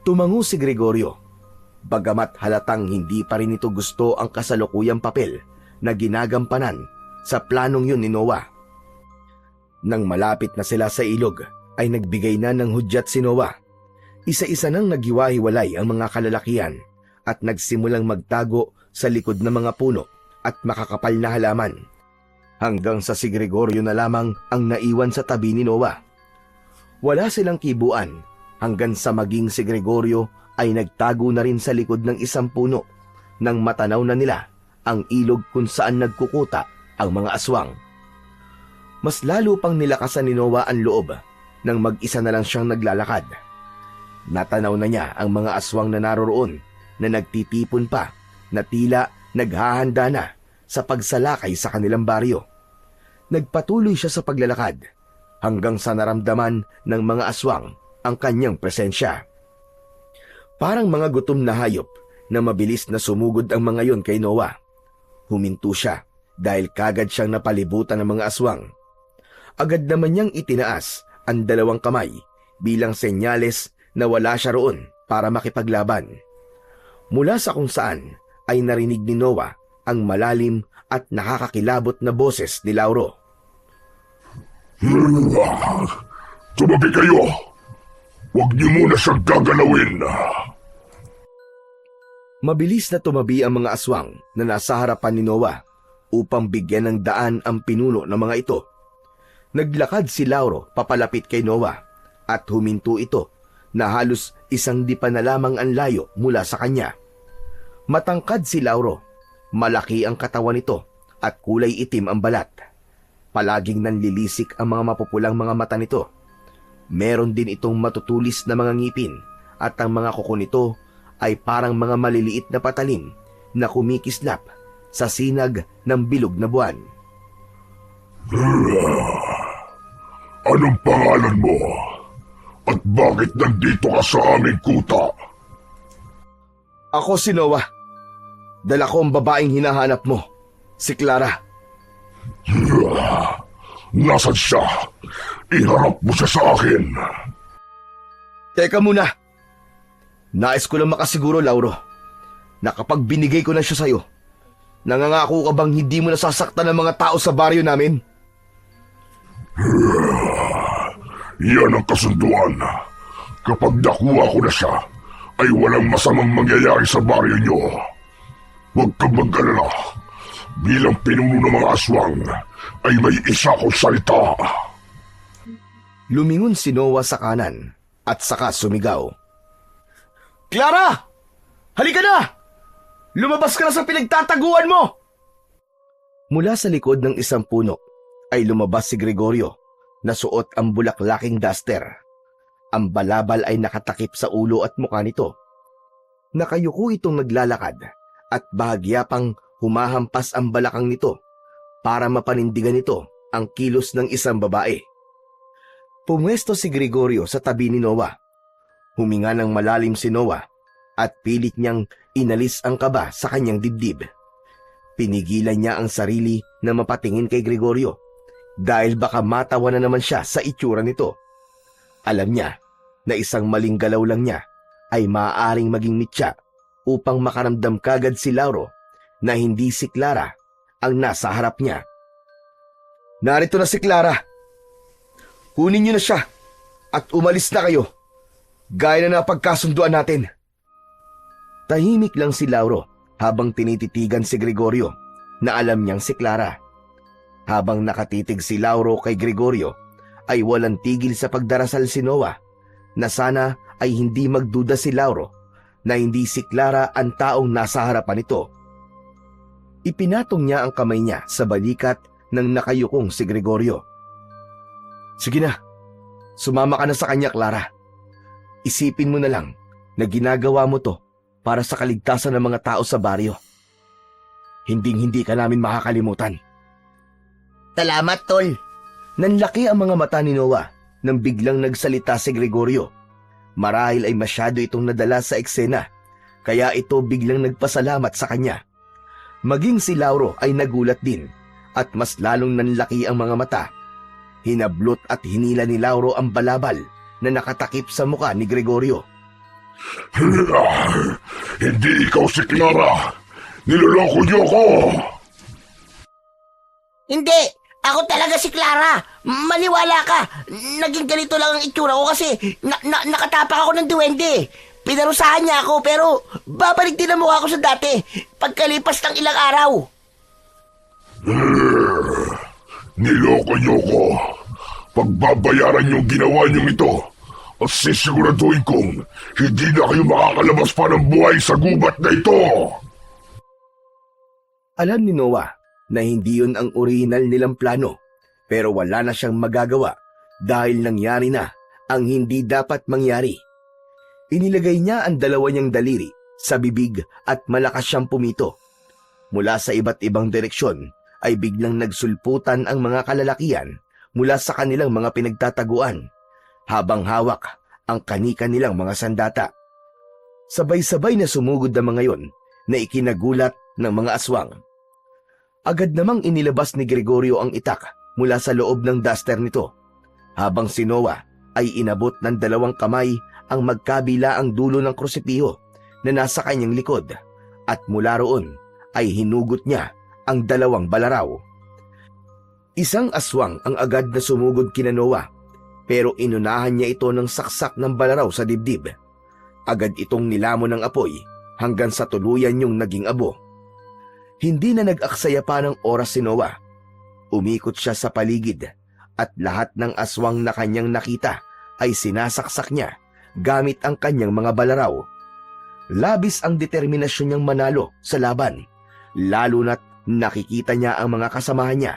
Tumango si Gregorio, bagamat halatang hindi pa rin ito gusto ang kasalukuyang papel na ginagampanan sa planong yun ni Noah. Nang malapit na sila sa ilog, ay nagbigay na ng hudyat si Noah. Isa-isa nang naghiwa-hiwalay ang mga kalalakihan at nagsimulang magtago sa likod ng mga puno at makakapal na halaman, hanggang sa si Gregorio na lamang ang naiwan sa tabi ni Noah. Wala silang kibuan hanggang sa maging si Gregorio ay nagtago na rin sa likod ng isang puno nang matanaw na nila ang ilog kung saan nagkukuta ang mga aswang. Mas lalo pang nilakasan ni Noah ang loob nang mag-isa na lang siyang naglalakad. Natanaw na niya ang mga aswang na naroroon na nagtitipon pa na tila naghahanda na sa pagsalakay sa kanilang baryo. Nagpatuloy siya sa paglalakad hanggang sa naramdaman ng mga aswang ang kanyang presensya. Parang mga gutom na hayop na mabilis na sumugod ang mga yon kay Noah. Huminto siya dahil kagad siyang napalibutan ng mga aswang. Agad naman niyang itinaas ang dalawang kamay bilang senyales na wala siya roon para makipaglaban. Mula sa kung saan ay narinig ni Noah ang malalim at nakakakilabot na boses ni Lauro. Tumabi kayo! Huwag niyo muna siyang gagalawin! Mabilis na tumabi ang mga aswang na nasa harapan ni Noah upang bigyan ng daan ang pinuno ng mga ito. Naglakad si Lauro papalapit kay Noah at huminto ito na halos isang dipa na lamang ang layo mula sa kanya. Matangkad si Lauro, malaki ang katawan nito at kulay itim ang balat. Palaging nanlilisik ang mga mapupulang mga mata nito. Meron din itong matutulis na mga ngipin at ang mga kuko nito ay parang mga maliliit na patalim na kumikislap sa sinag ng bilog na buwan. Anong pangalan mo? At bakit nandito ka sa aming kuta? Ako si Noah. Dala ko ang babaeng hinahanap mo, si Clara. Nasaan siya? Iharap mo siya sa akin. Teka muna. Nais ko lang makasiguro, Lauro, na kapag binigay ko na siya sa'yo, nangangako ka bang hindi mo nasasaktan ng mga tao sa baryo namin? Yan ang kasunduan. Kapag nakuha ko na siya, ay walang masamang mangyayari sa baryo niyo. Huwag kang mag-alala. Bilang pinuno ng mga aswang, ay may isa kong salita. Lumingon si Noah sa kanan at saka sumigaw. Clara! Halika na! Lumabas ka na sa pinagtataguan mo! Mula sa likod ng isang puno ay lumabas si Gregorio na suot ang bulaklaking duster. Ang balabal ay nakatakip sa ulo at mukha nito. Nakayuko itong naglalakad at bahagya pang humahampas ang balakang nito para mapanindigan nito ang kilos ng isang babae. Pumwesto si Gregorio sa tabi ni Noah. Huminga ng malalim si Noah at pilit niyang inalis ang kaba sa kanyang dibdib. Pinigilan niya ang sarili na mapatingin kay Gregorio dahil baka matawa na naman siya sa itsura nito. Alam niya na isang maling galaw lang niya ay maaaring maging mitya upang makaramdam kagad si Lauro na hindi si Clara ang nasa harap niya. Narito na si Clara. Kunin niyo na siya at umalis na kayo. Gaya na napagkasunduan natin. Tahimik lang si Lauro habang tinititigan si Gregorio na alam niyang si Clara. Habang nakatitig si Lauro kay Gregorio, ay walang tigil sa pagdarasal si Noah na sana ay hindi magduda si Lauro na hindi si Clara ang taong nasa harapan nito. Ipinatong niya ang kamay niya sa balikat ng nakayukong si Gregorio. Sige na, sumama ka na sa kanya, Clara. Isipin mo na lang na ginagawa mo to para sa kaligtasan ng mga tao sa baryo. Hinding-hindi ka namin makakalimutan. Salamat, Tol. Nanlaki ang mga mata ni Noah nang biglang nagsalita si Gregorio. Marahil ay masyado itong nadala sa eksena, kaya ito biglang nagpasalamat sa kanya. Maging si Lauro ay nagulat din at mas lalong nanlaki ang mga mata. Hinablot at hinila ni Lauro ang balabal na nakatakip sa muka ni Gregorio. Hindi ikaw si Clara! Niloloko niyo ako! Hindi! Ako talaga si Clara! Maniwala ka! Naging ganito lang ang itsura ko kasi nakatapak ako ng duwende. Pinarusahan niya ako pero babalik din ang mukha ko sa dati pagkalipas ng ilang araw. Niloko niyo ako! Pagbabayaran niyong ginawa niyong ito at sisiguraduhin kong hindi na kayo makakalabas pa ng buhay sa gubat na ito! Alam ni Noah na hindi yun ang orihinal nilang plano, pero wala na siyang magagawa dahil nangyari na ang hindi dapat mangyari. Inilagay niya ang dalawa niyang daliri sa bibig at malakas siyang pumito. Mula sa iba't ibang direksyon ay biglang nagsulputan ang mga kalalakian mula sa kanilang mga pinagtataguan habang hawak ang kani-kanilang mga sandata. Sabay-sabay na sumugod ang mga yon na ikinagulat ng mga aswang. Agad namang inilabas ni Gregorio ang itak mula sa loob ng duster nito, habang si Noah ay inabot ng dalawang kamay ang magkabila ang dulo ng krusipiho na nasa kanyang likod, at mula roon ay hinugot niya ang dalawang balaraw. Isang aswang ang agad na sumugod kina Noah, pero inunahan niya ito ng saksak ng balaraw sa dibdib. Agad itong nilamon ng apoy hanggang sa tuluyan niyong naging abo. Hindi na nag-aksaya pa ng oras si Noah. Umikot siya sa paligid at lahat ng aswang na kanyang nakita ay sinasaksak niya gamit ang kanyang mga balaraw. Labis ang determinasyon niyang manalo sa laban, lalo na't nakikita niya ang mga kasamahan niya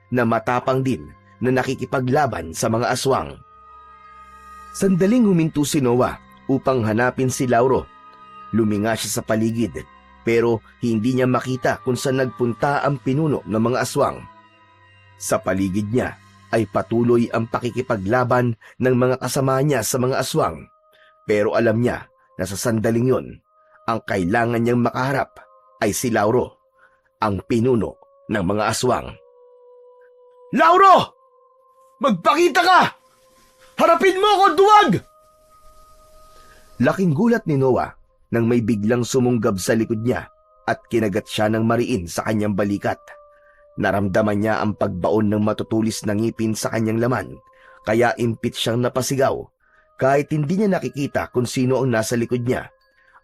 na matapang din na nakikipaglaban sa mga aswang. Sandaling huminto si Noah upang hanapin si Lauro. Luminga siya sa paligid pero hindi niya makita kung saan nagpunta ang pinuno ng mga aswang. Sa paligid niya ay patuloy ang pakikipaglaban ng mga kasama niya sa mga aswang, pero alam niya na sa sandaling yon, ang kailangan niyang makaharap ay si Lauro, ang pinuno ng mga aswang. Lauro! Magpakita ka! Harapin mo ako, duwag! Laking gulat ni Noah nang may biglang sumunggab sa likod niya at kinagat siya ng mariin sa kanyang balikat. Naramdaman niya ang pagbaon ng matutulis na ngipin sa kanyang laman, kaya impit siyang napasigaw. Kahit hindi niya nakikita kung sino ang nasa likod niya,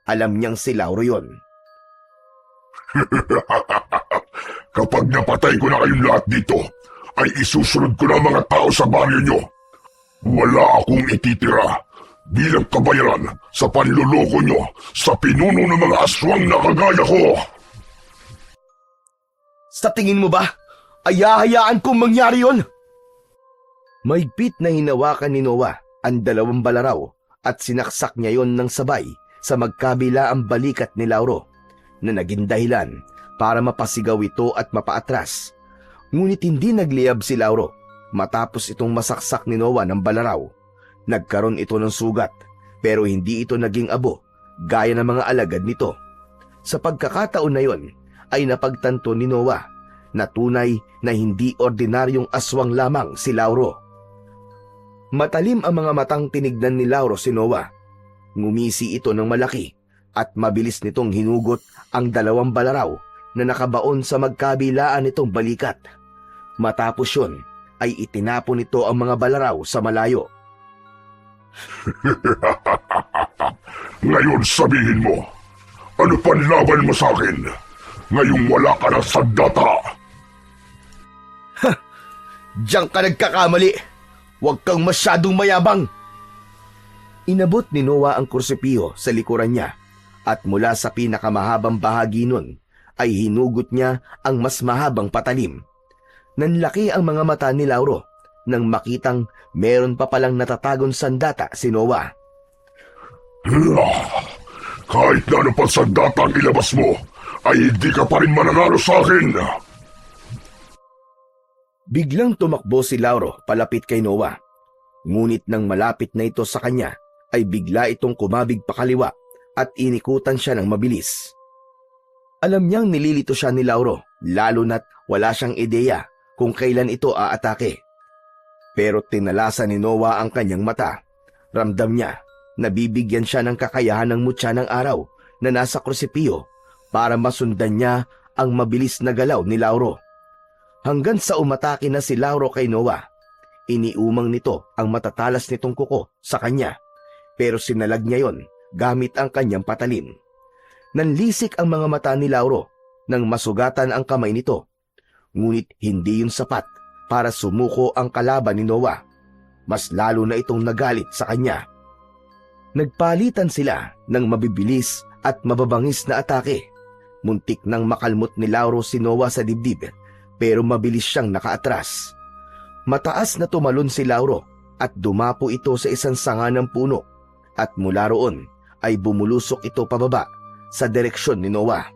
alam niyang si Lauro yon. Kapag napatay ko na kayong lahat dito, ay isusunod ko na ang mga tao sa baryo nyo. Wala akong ititira bilang kabayaran sa panluloko nyo sa pinuno ng mga aswang na kagaya ko. Sa tingin mo ba, ay hahayaan kong mangyari yon? Mahigpit na hinawakan ni Noah ang dalawang balaraw at sinaksak niya yon ng sabay sa magkabila ang balikat ni Lauro, na naging dahilan para mapasigaw ito at mapaatras. Ngunit hindi nagliyab si Lauro matapos itong masaksak ni Noah ng balaraw. Nagkaroon ito ng sugat, pero hindi ito naging abo gaya ng mga alagad nito. Sa pagkakataon na yon, ay napagtanto ni Noah na tunay na hindi ordinaryong aswang lamang si Lauro. Matalim ang mga matang tinignan ni Lauro si Noah. Ngumisi ito ng malaki at mabilis nitong hinugot ang 2 balaraw na nakabaon sa magkabilaan nitong balikat. Matapos yun ay itinapon nito ang mga balaraw sa malayo. Ngayon sabihin mo, ano panlaban mo sa akin? Ngayong wala ka na sandata. Diyan ka nagkakamali! Huwag kang masyadong mayabang! Inabot ni Noah ang kursipiyo sa likuran niya at mula sa pinakamahabang bahagi nun ay hinugot niya ang mas mahabang patalim. Nanlaki ang mga mata ni Lauro nang makitang meron pa palang natatagong sandata si Noah. Kahit na ano pang sandata ang ilabas mo, ay hindi ka pa rin mananalo sa akin. Biglang tumakbo si Lauro palapit kay Noah. Ngunit nang malapit na ito sa kanya, ay bigla itong kumabig pakaliwa at inikutan siya ng mabilis. Alam niyang nililito siya ni Lauro, lalo na't wala siyang ideya kung kailan ito aatake. Pero tinalasan ni Noah ang kanyang mata. Ramdam niya na bibigyan siya ng kakayahan ng mutya ng araw na nasa krusipiyo para masundan niya ang mabilis na galaw ni Lauro. Hanggang sa umatake na si Lauro kay Noah, iniumang nito ang matatalas nitong kuko sa kanya, pero sinalag niya yon gamit ang kanyang patalim. Nanlisik ang mga mata ni Lauro nang masugatan ang kamay nito, ngunit hindi yun sapat para sumuko ang kalaban ni Noah. Mas lalo na itong nagalit sa kanya. Nagpalitan sila ng mabibilis at mababangis na atake. Muntik nang makalmot ni Lauro si Noah sa dibdib, pero mabilis siyang nakaatras. Mataas na tumalon si Lauro at dumapo ito sa isang sanga ng puno at mula roon ay bumulusok ito pababa sa direksyon ni Noah.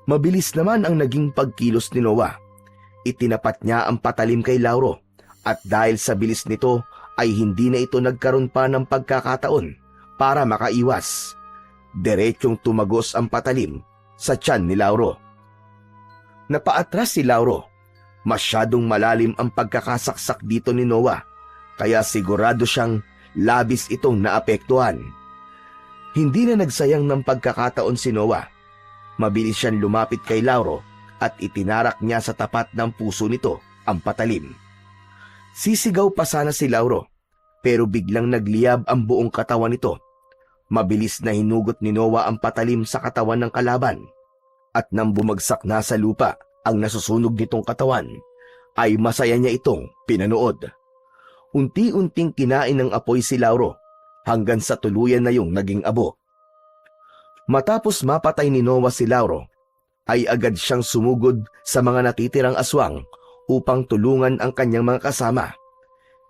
Mabilis naman ang naging pagkilos ni Noah. Itinapat niya ang patalim kay Lauro at dahil sa bilis nito ay hindi na ito nagkaroon pa ng pagkakataon para makaiwas. Diretsyong tumagos ang patalim sa tiyan ni Lauro. Napaatras si Lauro. Masyadong malalim ang pagkakasaksak dito ni Noah, kaya sigurado siyang labis itong naapektuhan. Hindi na nagsayang ng pagkakataon si Noah. Mabilis siyang lumapit kay Lauro at itinarak niya sa tapat ng puso nito ang patalim. Sisigaw pa sana si Lauro, pero biglang nagliyab ang buong katawan nito. Mabilis na hinugot ni Noah ang patalim sa katawan ng kalaban. At nang bumagsak na sa lupa ang nasusunog nitong katawan, ay masaya niya itong pinanood. Unti-unting kinain ng apoy si Lauro hanggang sa tuluyan na yung naging abo. Matapos mapatay ni Noah si Lauro, ay agad siyang sumugod sa mga natitirang aswang upang tulungan ang kanyang mga kasama.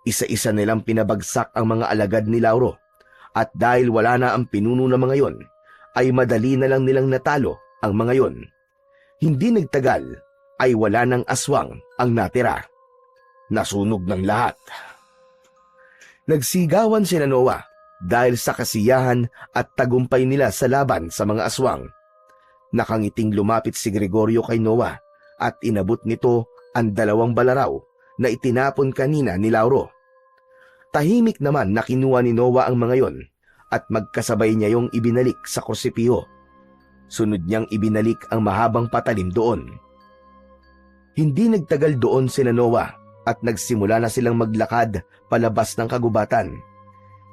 Isa-isa nilang pinabagsak ang mga alagad ni Lauro, at dahil wala na ang pinuno ng mga yon, ay madali na lang nilang natalo ang mga yon. Hindi nagtagal ay wala ng aswang ang natira. Nasunog ng lahat. Nagsigawan sina Noah dahil sa kasiyahan at tagumpay nila sa laban sa mga aswang. Nakangiting lumapit si Gregorio kay Noah at inabot nito ang 2 balaraw na itinapon kanina ni Lauro. Tahimik naman na kinuha ni Noah ang mga yon at magkasabay niya yung ibinalik sa krusipiyo. Sunod niyang ibinalik ang mahabang patalim doon. Hindi nagtagal doon sina Noah at nagsimula na silang maglakad palabas ng kagubatan.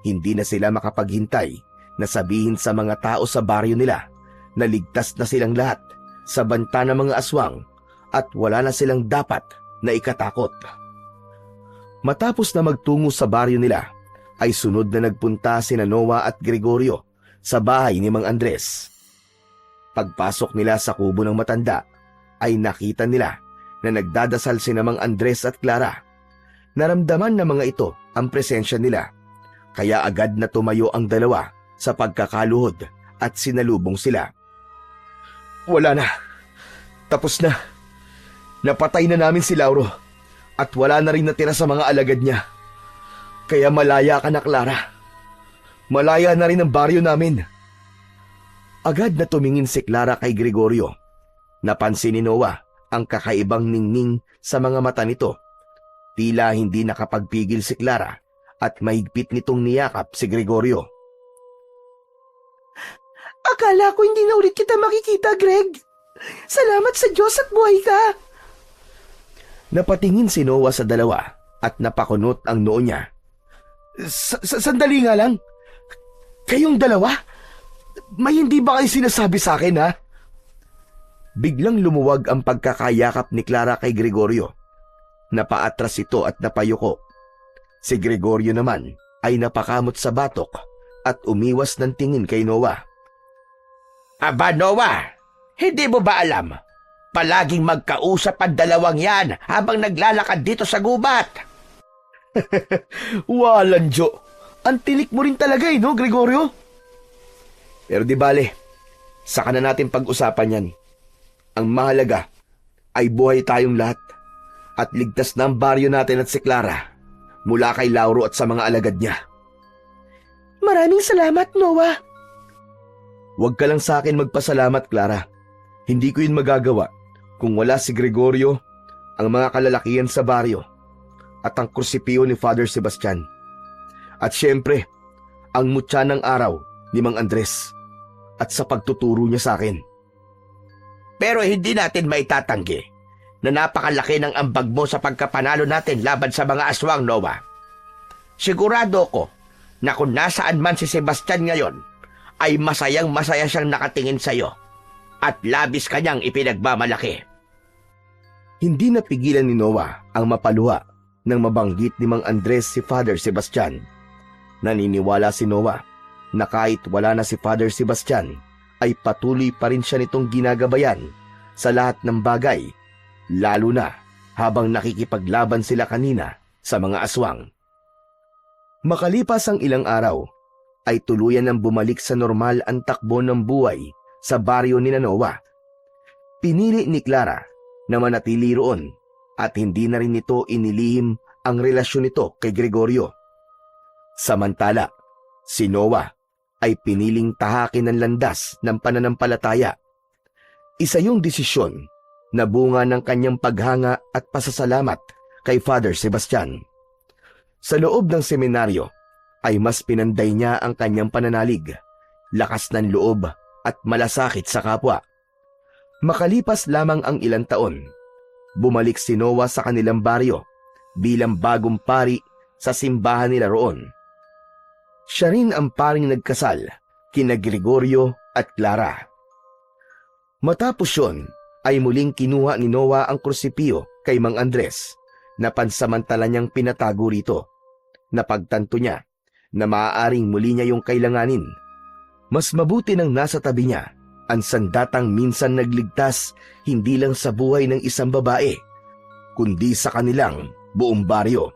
Hindi na sila makapaghintay na sabihin sa mga tao sa baryo nila na ligtas na silang lahat sa banta ng mga aswang at wala na silang dapat na ikatakot. Matapos na magtungo sa baryo nila, ay sunod na nagpunta sina Noah at Gregorio sa bahay ni Mang Andres. Pagpasok nila sa kubo ng matanda, ay nakita nila na nagdadasal sina Mang Andres at Clara. Naramdaman ng mga ito ang presensya nila, kaya agad na tumayo ang dalawa sa pagkakaluhod at sinalubong sila. Wala na. Tapos na. Napatay na namin si Lauro at wala na rin natira sa mga alagad niya. Kaya malaya ka na, Clara. Malaya na rin ang baryo namin. Agad na tumingin si Clara kay Gregorio. Napansin ni Noah ang kakaibang ningning sa mga mata nito. Tila hindi nakapagpigil si Clara at mahigpit nitong niyakap si Gregorio. Akala ko hindi na ulit kita makikita, Greg. Salamat sa Diyos at buhay ka. Napatingin si Noah sa dalawa at napakunot ang noo niya. Sandali nga lang. Kayong dalawa? May hindi ba kayo sinasabi sa akin, ha? Biglang lumuwag ang pagkakayakap ni Clara kay Gregorio. Napaatras ito at napayuko. Si Gregorio naman ay napakamot sa batok at umiwas ng tingin kay Noah. Aba, Noah, hindi mo ba alam? Palaging magkausap ang dalawang yan habang naglalakad dito sa gubat. Walang Jo. Ang tilik mo rin talaga no, Gregorio? Pero di bale, saka na natin pag-usapan yan. Ang mahalaga ay buhay tayong lahat at ligtas na ang baryo natin at si Clara mula kay Lauro at sa mga alagad niya. Maraming salamat, Noah. Huwag ka lang sa akin magpasalamat, Clara. Hindi ko yun magagawa kung wala si Gregorio, ang mga kalalakihan sa baryo, at ang krusipiyo ni Father Sebastian. At syempre, ang mutya ng araw ni Mang Andres at sa pagtuturo niya sa akin. Pero hindi natin maitatanggi na napakalaki ng ambag mo sa pagkapanalo natin laban sa mga aswang, Noah. Sigurado ko na kung nasaan man si Sebastian ngayon, ay masayang masaya siyang nakatingin sa iyo at labis kanyang ipinagmamalaki. Hindi napigilan ni Noah ang mapaluha nang mabanggit ni Mang Andres si Father Sebastian. Naniniwala si Noah na kahit wala na si Father Sebastian, ay patuloy pa rin siya nitong ginagabayan sa lahat ng bagay, lalo na habang nakikipaglaban sila kanina sa mga aswang. Makalipas ang ilang araw, ay tuluyan ng bumalik sa normal ang takbo ng buhay sa baryo ni Noah. Pinili ni Clara na manatili roon at hindi na rin nito inilihim ang relasyon nito kay Gregorio. Samantala, si Noah ay piniling tahakin ng landas ng pananampalataya. Isa yung desisyon na bunga ng kanyang paghanga at pasasalamat kay Father Sebastian. Sa loob ng seminaryo, ay mas pinanday niya ang kanyang pananalig, lakas ng loob at malasakit sa kapwa. Makalipas lamang ang ilang taon, bumalik si Noah sa kanilang baryo bilang bagong pari sa simbahan nila roon. Siya rin ang paring nagkasal kina Gregorio at Clara. Matapos yun, ay muling kinuha ni Noah ang krusipiyo kay Mang Andres na pansamantala niyang pinatago rito. Napagtanto niya na maaaring muli niya yung kailanganin. Mas mabuti nang nasa tabi niya ang sandatang minsan nagligtas hindi lang sa buhay ng isang babae, kundi sa kanilang buong baryo.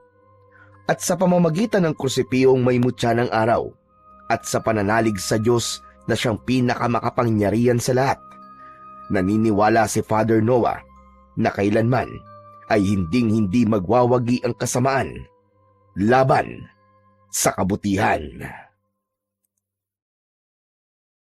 At sa pamamagitan ng krusipiyong may mutya ng araw, at sa pananalig sa Diyos na siyang pinakamakapangyarihan sa lahat, naniniwala si Father Noah na kailanman ay hinding-hindi magwawagi ang kasamaan laban sa kabutihan.